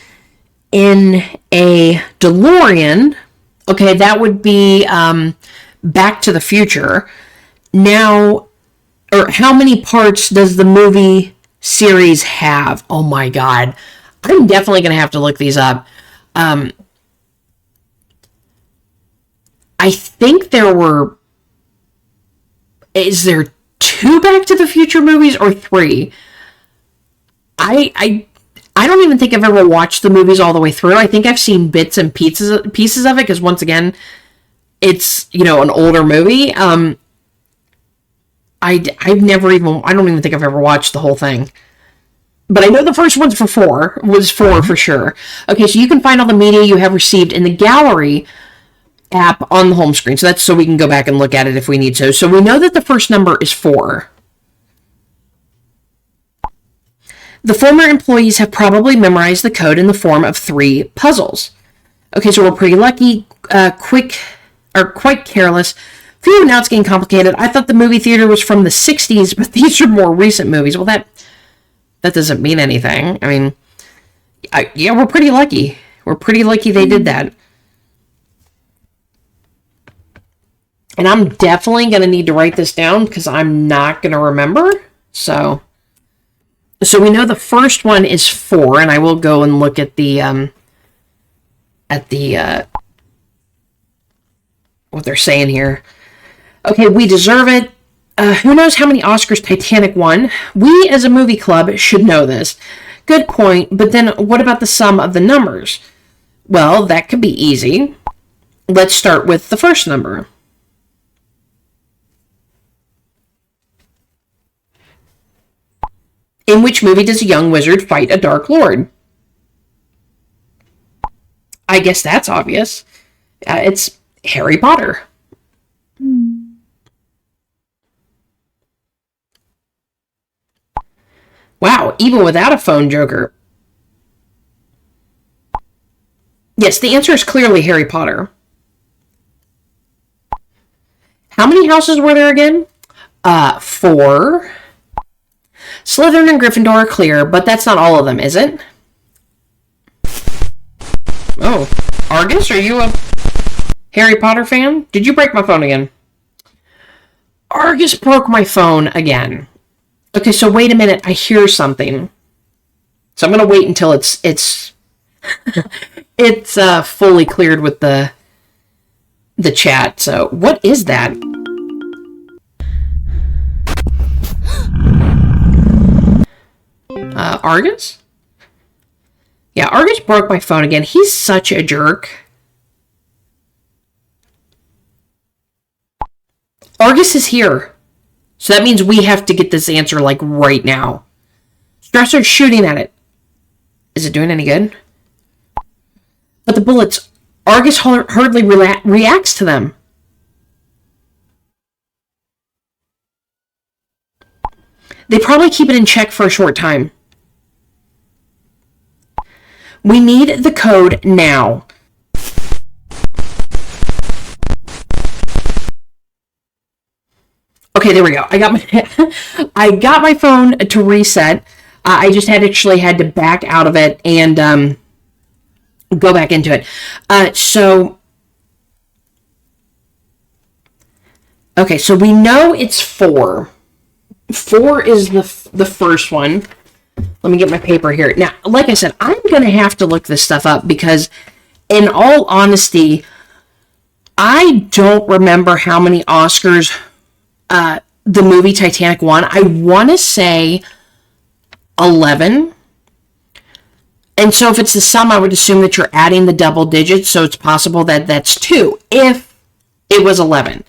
in a DeLorean? Okay, that would be Back to the Future. Now, or how many parts does the movie series have? Oh my God. I'm definitely going to have to look these up. I think is there 2 Back to the Future movies or 3? I don't even think I've ever watched the movies all the way through. I think I've seen bits and pieces of it because once again, it's, an older movie. I don't even think I've ever watched the whole thing. But I know the first one's was 4 for sure. Okay, so you can find all the media you have received in the gallery app on the home screen. So that's so we can go back and look at it if we need to. So we know that the first number is 4. The former employees have probably memorized the code in the form of 3 puzzles. Okay, so we're pretty lucky, quite careless. Phew, now it's getting complicated. I thought the movie theater was from the 60s, but these are more recent movies. Well, that doesn't mean anything. I mean, we're pretty lucky. We're pretty lucky they did that. And I'm definitely going to need to write this down because I'm not going to remember. So we know the first one is 4, and I will go and look at what they're saying here. Okay, We Deserve It. Who knows how many Oscars Titanic won? We, as a movie club, should know this. Good point, but then what about the sum of the numbers? Well, that could be easy. Let's start with the first number. In which movie does a young wizard fight a dark lord? I guess that's obvious. It's Harry Potter. Wow, even without a phone joker. Yes, the answer is clearly Harry Potter. How many houses were there again? 4. Slytherin and Gryffindor are clear, but that's not all of them, is it? Oh, Argus, are you a Harry Potter fan? Did you break my phone again? Argus broke my phone again. Okay, so wait a minute. I hear something. So I'm going to wait until it's fully cleared with the chat. So what is that? Argus? Yeah, Argus broke my phone again. He's such a jerk. Argus is here. So that means we have to get this answer, like, right now. Stresser's shooting at it. Is it doing any good? But the bullets, Argus hardly reacts to them. They probably keep it in check for a short time. We need the code now. Okay, there we go. I got my phone to reset. I just had to back out of it and go back into it. Okay, so we know it's 4. 4 is the first one. Let me get my paper here. Now, like I said, I'm going to have to look this stuff up because, in all honesty, I don't remember how many Oscars the movie Titanic won. I want to say 11. And so if it's the sum, I would assume that you're adding the double digits, so it's possible that that's 2, if it was 11.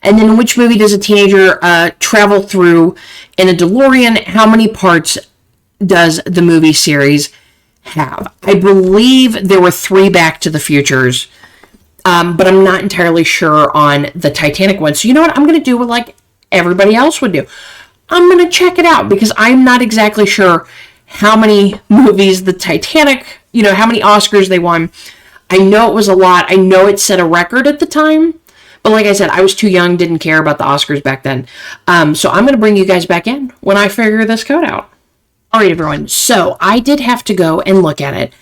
And then which movie does a teenager travel through in a DeLorean? How many parts does the movie series have. I believe there were 3 Back to the Futures, but I'm not entirely sure on the Titanic one. So you know what? I'm going to do what like everybody else would do. I'm going to check it out because I'm not exactly sure how many movies the Titanic, how many Oscars they won. I know it was a lot. I know it set a record at the time. But like I said, I was too young, didn't care about the Oscars back then. So I'm going to bring you guys back in when I figure this code out. All right, everyone. So I did have to go and look at it.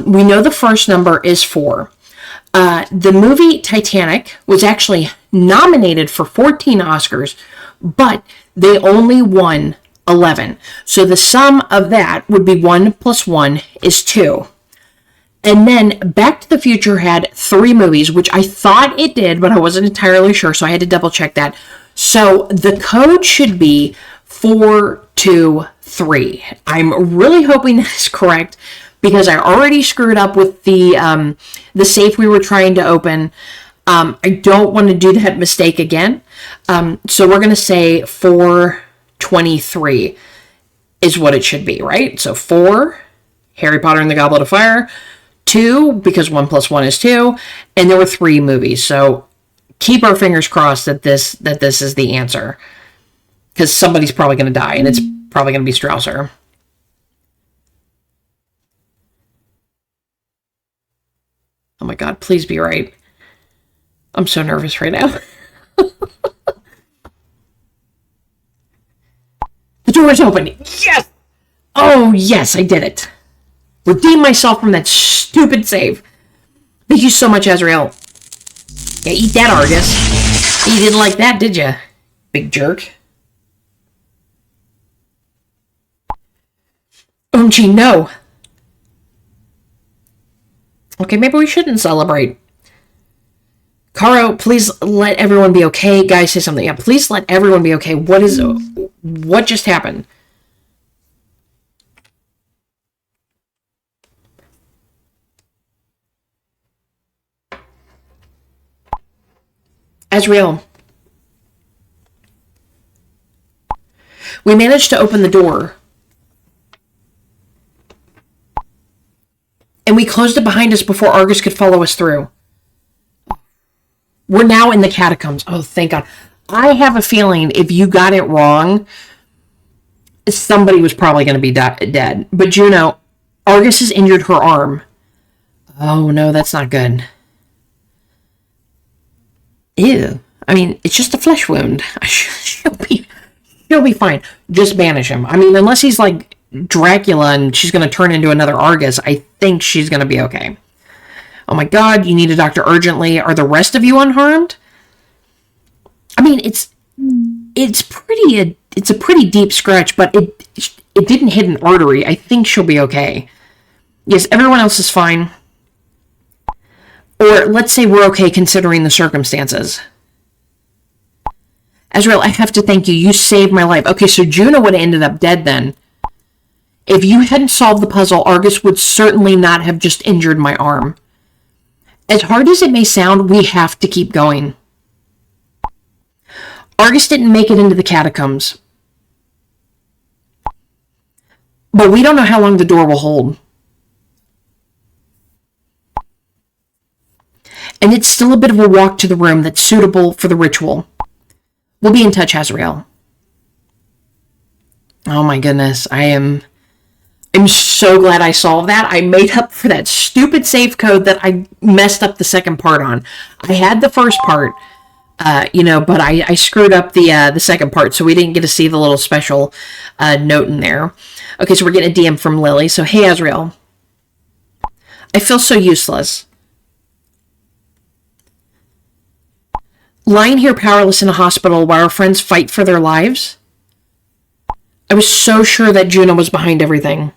We know the first number is 4. The movie Titanic was actually nominated for 14 Oscars, but they only won 11. So the sum of that would be 1 plus 1 is 2. And then Back to the Future had 3 movies, which I thought it did, but I wasn't entirely sure, so I had to double check that. So the code should be 423. I'm really hoping that's correct because I already screwed up with the safe we were trying to open. I don't want to do that mistake again. So we're going to say 423 is what it should be, right? So 4, Harry Potter and the Goblet of Fire. 2, because 1 plus 1 is 2, and there were 3 movies. So keep our fingers crossed that this is the answer, because somebody's probably going to die, and it's probably going to be Strausser. Oh my God, please be right. I'm so nervous right now. The door is open. Yes! Oh, yes, I did it. Redeem myself from that stupid save. Thank you so much, Azrael. Yeah, eat that, Argus. You didn't like that, did you? Big jerk. Gee, no. Okay, maybe we shouldn't celebrate. Caro, please let everyone be okay. Guys, say something. Yeah, please let everyone be okay. What just happened? Azrael. We managed to open the door. And we closed it behind us before Argus could follow us through. We're now in the catacombs. Oh, thank God. I have a feeling if you got it wrong, somebody was probably going to be dead. But Juno, Argus has injured her arm. Oh, no, that's not good. Ew. I mean, it's just a flesh wound. She'll be fine. Just banish him. I mean, unless he's like Dracula and she's going to turn into another Argus, I think she's going to be okay. Oh my God, you need a doctor urgently. Are the rest of you unharmed? I mean, it's a pretty deep scratch, but it didn't hit an artery. I think she'll be okay. Yes, everyone else is fine. Or let's say we're okay considering the circumstances. Azrael, I have to thank you. You saved my life. Okay, so Juno would have ended up dead then. If you hadn't solved the puzzle, Argus would certainly not have just injured my arm. As hard as it may sound, we have to keep going. Argus didn't make it into the catacombs. But we don't know how long the door will hold. And it's still a bit of a walk to the room that's suitable for the ritual. We'll be in touch, Azrael. Oh my goodness, I'm so glad I solved that. I made up for that stupid save code that I messed up the second part on. I had the first part, but I screwed up the second part, so we didn't get to see the little special note in there. Okay, so we're getting a DM from Lily. So, hey, Azrael. I feel so useless. Lying here powerless in a hospital while our friends fight for their lives? I was so sure that Juno was behind everything.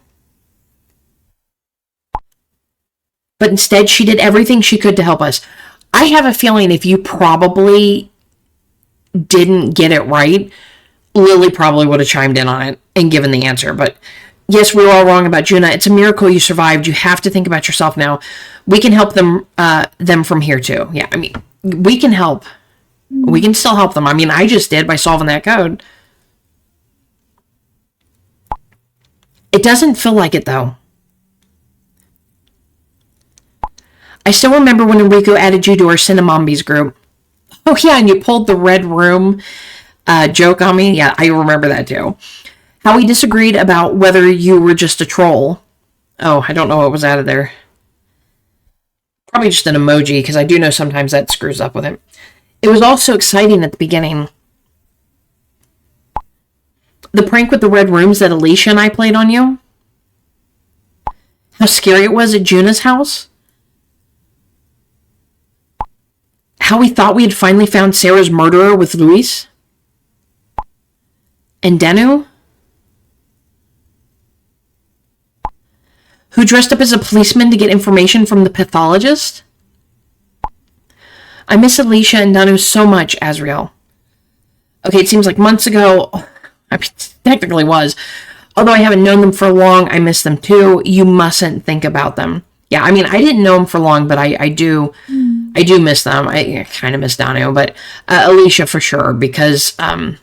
But instead, she did everything she could to help us. I have a feeling if you probably didn't get it right, Lily probably would have chimed in on it and given the answer. But yes, we were all wrong about Juno. It's a miracle you survived. You have to think about yourself now. We can help them from here too. Yeah, I mean, we can help. We can still help them. I mean, I just did by solving that code. It doesn't feel like it, though. I still remember when Enrico added you to our Cinnamombies group. Oh, yeah, and you pulled the red room joke on me. Yeah, I remember that too. How we disagreed about whether you were just a troll. Oh, I don't know what was out of there. Probably just an emoji, because I do know sometimes that screws up with it. It was all so exciting at the beginning. The prank with the red rooms that Alicia and I played on you. How scary it was at Juna's house. How we thought we had finally found Sarah's murderer with Luis. And Denu, who dressed up as a policeman to get information from the pathologist. I miss Alicia and Danu so much, Azriel. Okay, it seems like months ago. I mean, technically was. Although I haven't known them for long, I miss them too. You mustn't think about them. Yeah, I mean, I didn't know them for long, but I do miss them. I kind of miss Danu, but Alicia for sure, because, got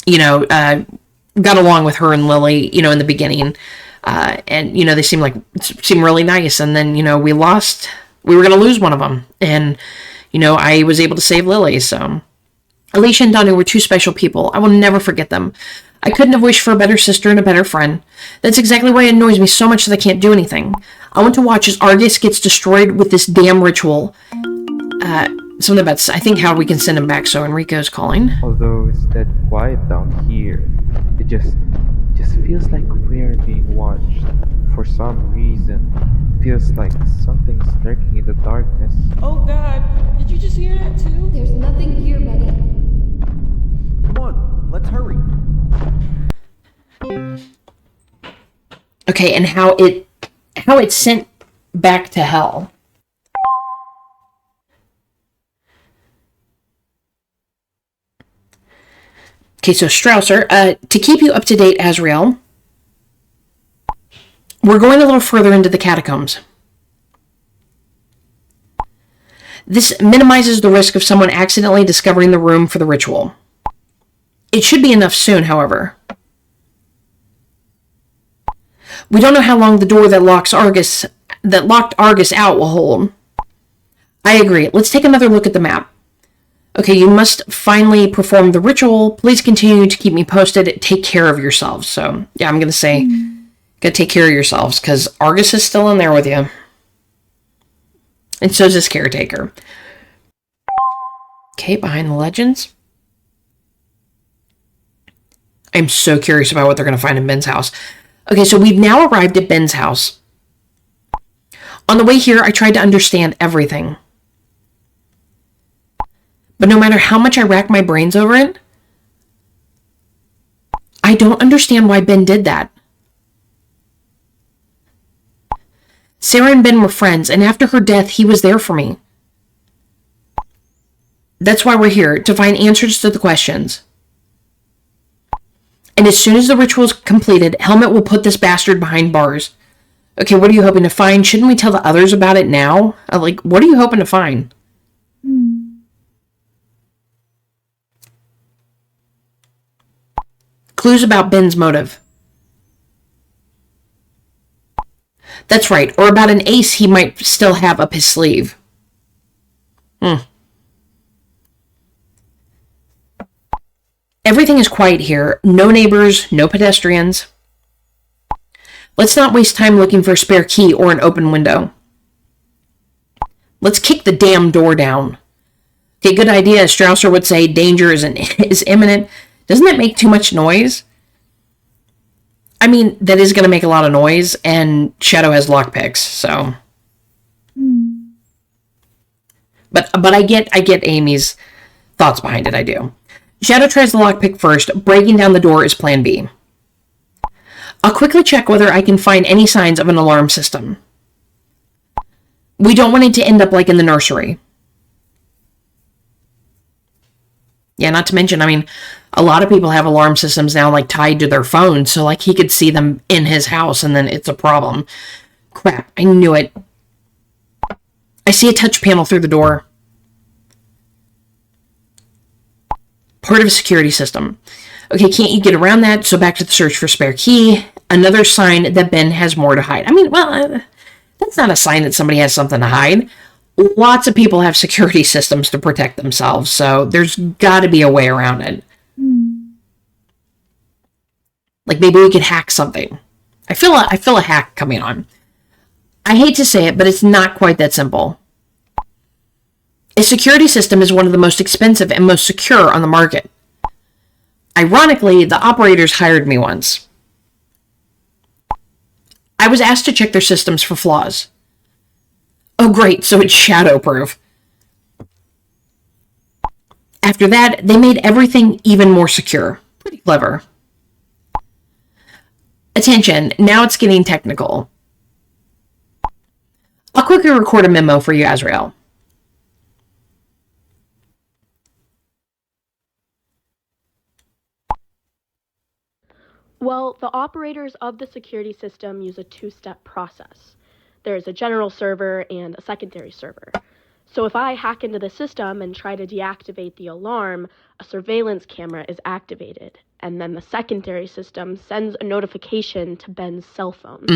along with her and Lily, in the beginning. And, they seem really nice. And then, we were going to lose one of them. And, I was able to save Lily. So Alicia and Danu were two special people. I will never forget them. I couldn't have wished for a better sister and a better friend. That's exactly why it annoys me so much that I can't do anything. I want to watch as Argus gets destroyed with this damn ritual. Something about, I think, how we can send him back. So Enrico's calling. Although it's dead quiet down here, it just feels like we're being watched. For some reason, it feels like something's lurking in the darkness. Oh God, did you just hear that too? There's nothing here, Betty. Come on, let's hurry. Okay, and how it's sent back to hell. Okay, so Strausser, to keep you up to date, Azriel, we're going a little further into the catacombs. This minimizes the risk of someone accidentally discovering the room for the ritual. It should be enough soon, however. We don't know how long the door that locked Argus out will hold. I agree. Let's take another look at the map. Okay, you must finally perform the ritual. Please continue to keep me posted. Take care of yourselves. So, yeah, I'm going to say, gotta take care of yourselves, because Argus is still in there with you. And so is his caretaker. Okay, behind the legends. I'm so curious about what they're going to find in Ben's house. Okay, so we've now arrived at Ben's house. On the way here, I tried to understand everything. But no matter how much I rack my brains over it, I don't understand why Ben did that. Sarah and Ben were friends, and after her death, he was there for me. That's why we're here, to find answers to the questions. And as soon as the ritual is completed, Helmet will put this bastard behind bars. Okay, what are you hoping to find? Shouldn't we tell the others about it now? What are you hoping to find? Clues about Ben's motive. That's right, or about an ace he might still have up his sleeve. Everything is quiet here. No neighbors, no pedestrians. Let's not waste time looking for a spare key or an open window. Let's kick the damn door down. Okay, good idea. Strausser would say danger is imminent. Doesn't that make too much noise? I mean, that is going to make a lot of noise, and Shadow has lockpicks, so. But I get Amy's thoughts behind it, I do. Shadow tries the lockpick first. Breaking down the door is plan B. I'll quickly check whether I can find any signs of an alarm system. We don't want it to end up like in the nursery. Yeah, not to mention, I mean, a lot of people have alarm systems now, tied to their phones, so, he could see them in his house, and then it's a problem. Crap, I knew it. I see a touch panel through the door. Part of a security system. Okay, can't you get around that? So back to the search for spare key. Another sign that Ben has more to hide. I mean, well, That's not a sign that somebody has something to hide. Lots of people have security systems to protect themselves, so there's got to be a way around it. Like maybe we could hack something. I feel a hack coming on. I hate to say it, but it's not quite that simple. A security system is one of the most expensive and most secure on the market. Ironically, the operators hired me once. I was asked to check their systems for flaws. Oh great, so it's shadow-proof. After that, they made everything even more secure. Pretty clever. Attention, now it's getting technical. I'll quickly record a memo for you, Azrael. Well, the operators of the security system use a two-step process. There's a general server and a secondary server. So if I hack into the system and try to deactivate the alarm, a surveillance camera is activated, and then the secondary system sends a notification to Ben's cell phone.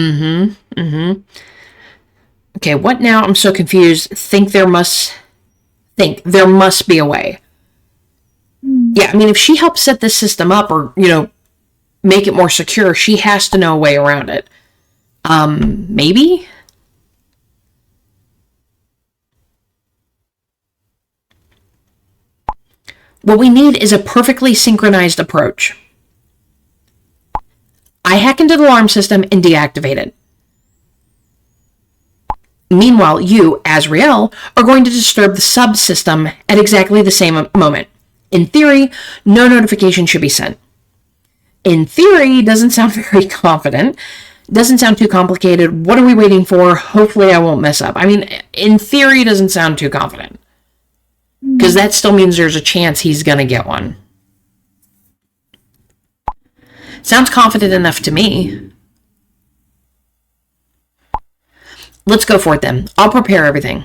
Okay, what now? I'm so confused. There must be a way. Yeah, I mean, if she helps set this system up or, make it more secure, she has to know a way around it. Maybe? What we need is a perfectly synchronized approach. I hack into the alarm system and deactivate it. Meanwhile, you, Azrael, are going to disturb the subsystem at exactly the same moment. In theory, no notification should be sent. In theory, doesn't sound very confident. Doesn't sound too complicated. What are we waiting for? Hopefully I won't mess up. I mean, in theory, doesn't sound too confident. Because that still means there's a chance he's going to get one. Sounds confident enough to me. Let's go for it then. I'll prepare everything.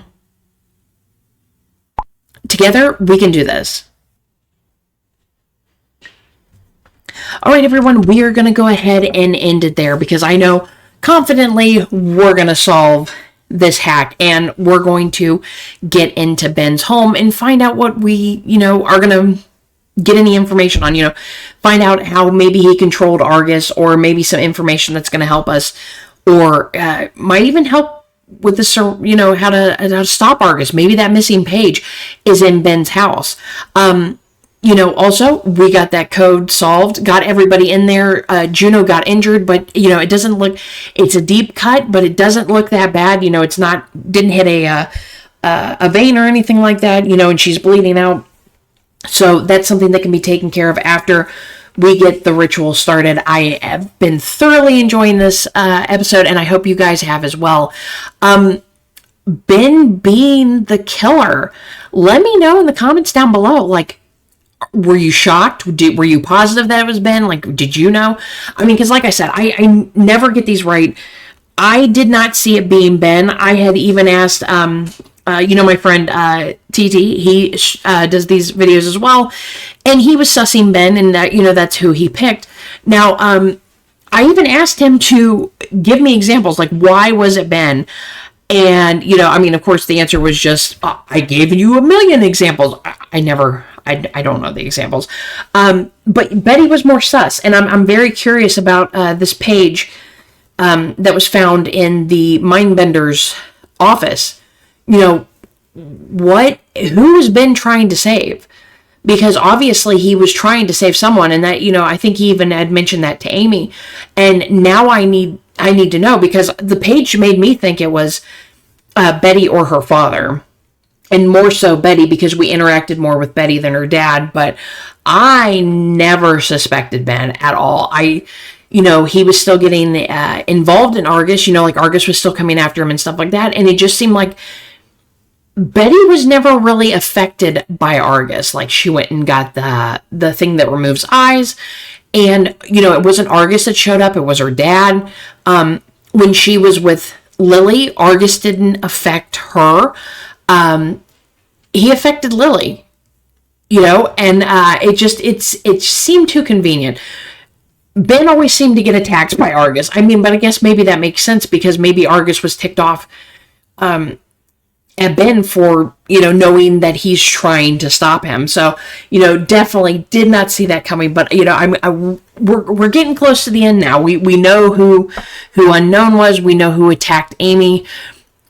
Together, we can do this. All right, everyone, we are going to go ahead and end it there because I know confidently we're going to solve this hack and we're going to get into Ben's home and find out what we, are going to get any information on, find out how maybe he controlled Argus or maybe some information that's going to help us or might even help with this, how to stop Argus. Maybe that missing page is in Ben's house. Also, we got that code solved, got everybody in there. Juno got injured, but, it doesn't look, it's a deep cut, but it doesn't look that bad. It's didn't hit a vein or anything like that, and she's bleeding out. So that's something that can be taken care of after we get the ritual started. I have been thoroughly enjoying this episode, and I hope you guys have as well. Ben being the killer, let me know in the comments down below, were you shocked? Were you positive that it was Ben? Did you know? I mean, because like I said, I never get these right. I did not see it being Ben. I had even asked, my friend TT, he does these videos as well, and he was sussing Ben, and that's who he picked. Now, I even asked him to give me examples, why was it Ben? And, of course, the answer was just, I gave you a million examples. I don't know the examples. But Betty was more sus. And I'm very curious about this page that was found in the Mindbender's office. Who has Ben trying to save? Because obviously he was trying to save someone. And that, I think he even had mentioned that to Amy. And now I need to know because the page made me think it was Betty or her father. And more so Betty because we interacted more with Betty than her dad. But I never suspected Ben at all. He was still getting involved in Argus. Argus was still coming after him and stuff like that. And it just seemed like Betty was never really affected by Argus. She went and got the thing that removes eyes. And, it wasn't Argus that showed up. It was her dad. When she was with Lily, Argus didn't affect her. He affected Lily, and it seemed too convenient. Ben always seemed to get attacked by Argus. I mean, but I guess maybe that makes sense because maybe Argus was ticked off at Ben for, knowing that he's trying to stop him. So, definitely did not see that coming. But, we're getting close to the end now. We know who Unknown was. We know who attacked Amy.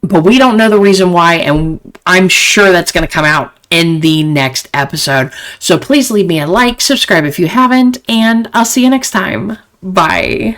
But we don't know the reason why. And I'm sure that's going to come out in the next episode. So please leave me a like, subscribe if you haven't. And I'll see you next time. Bye.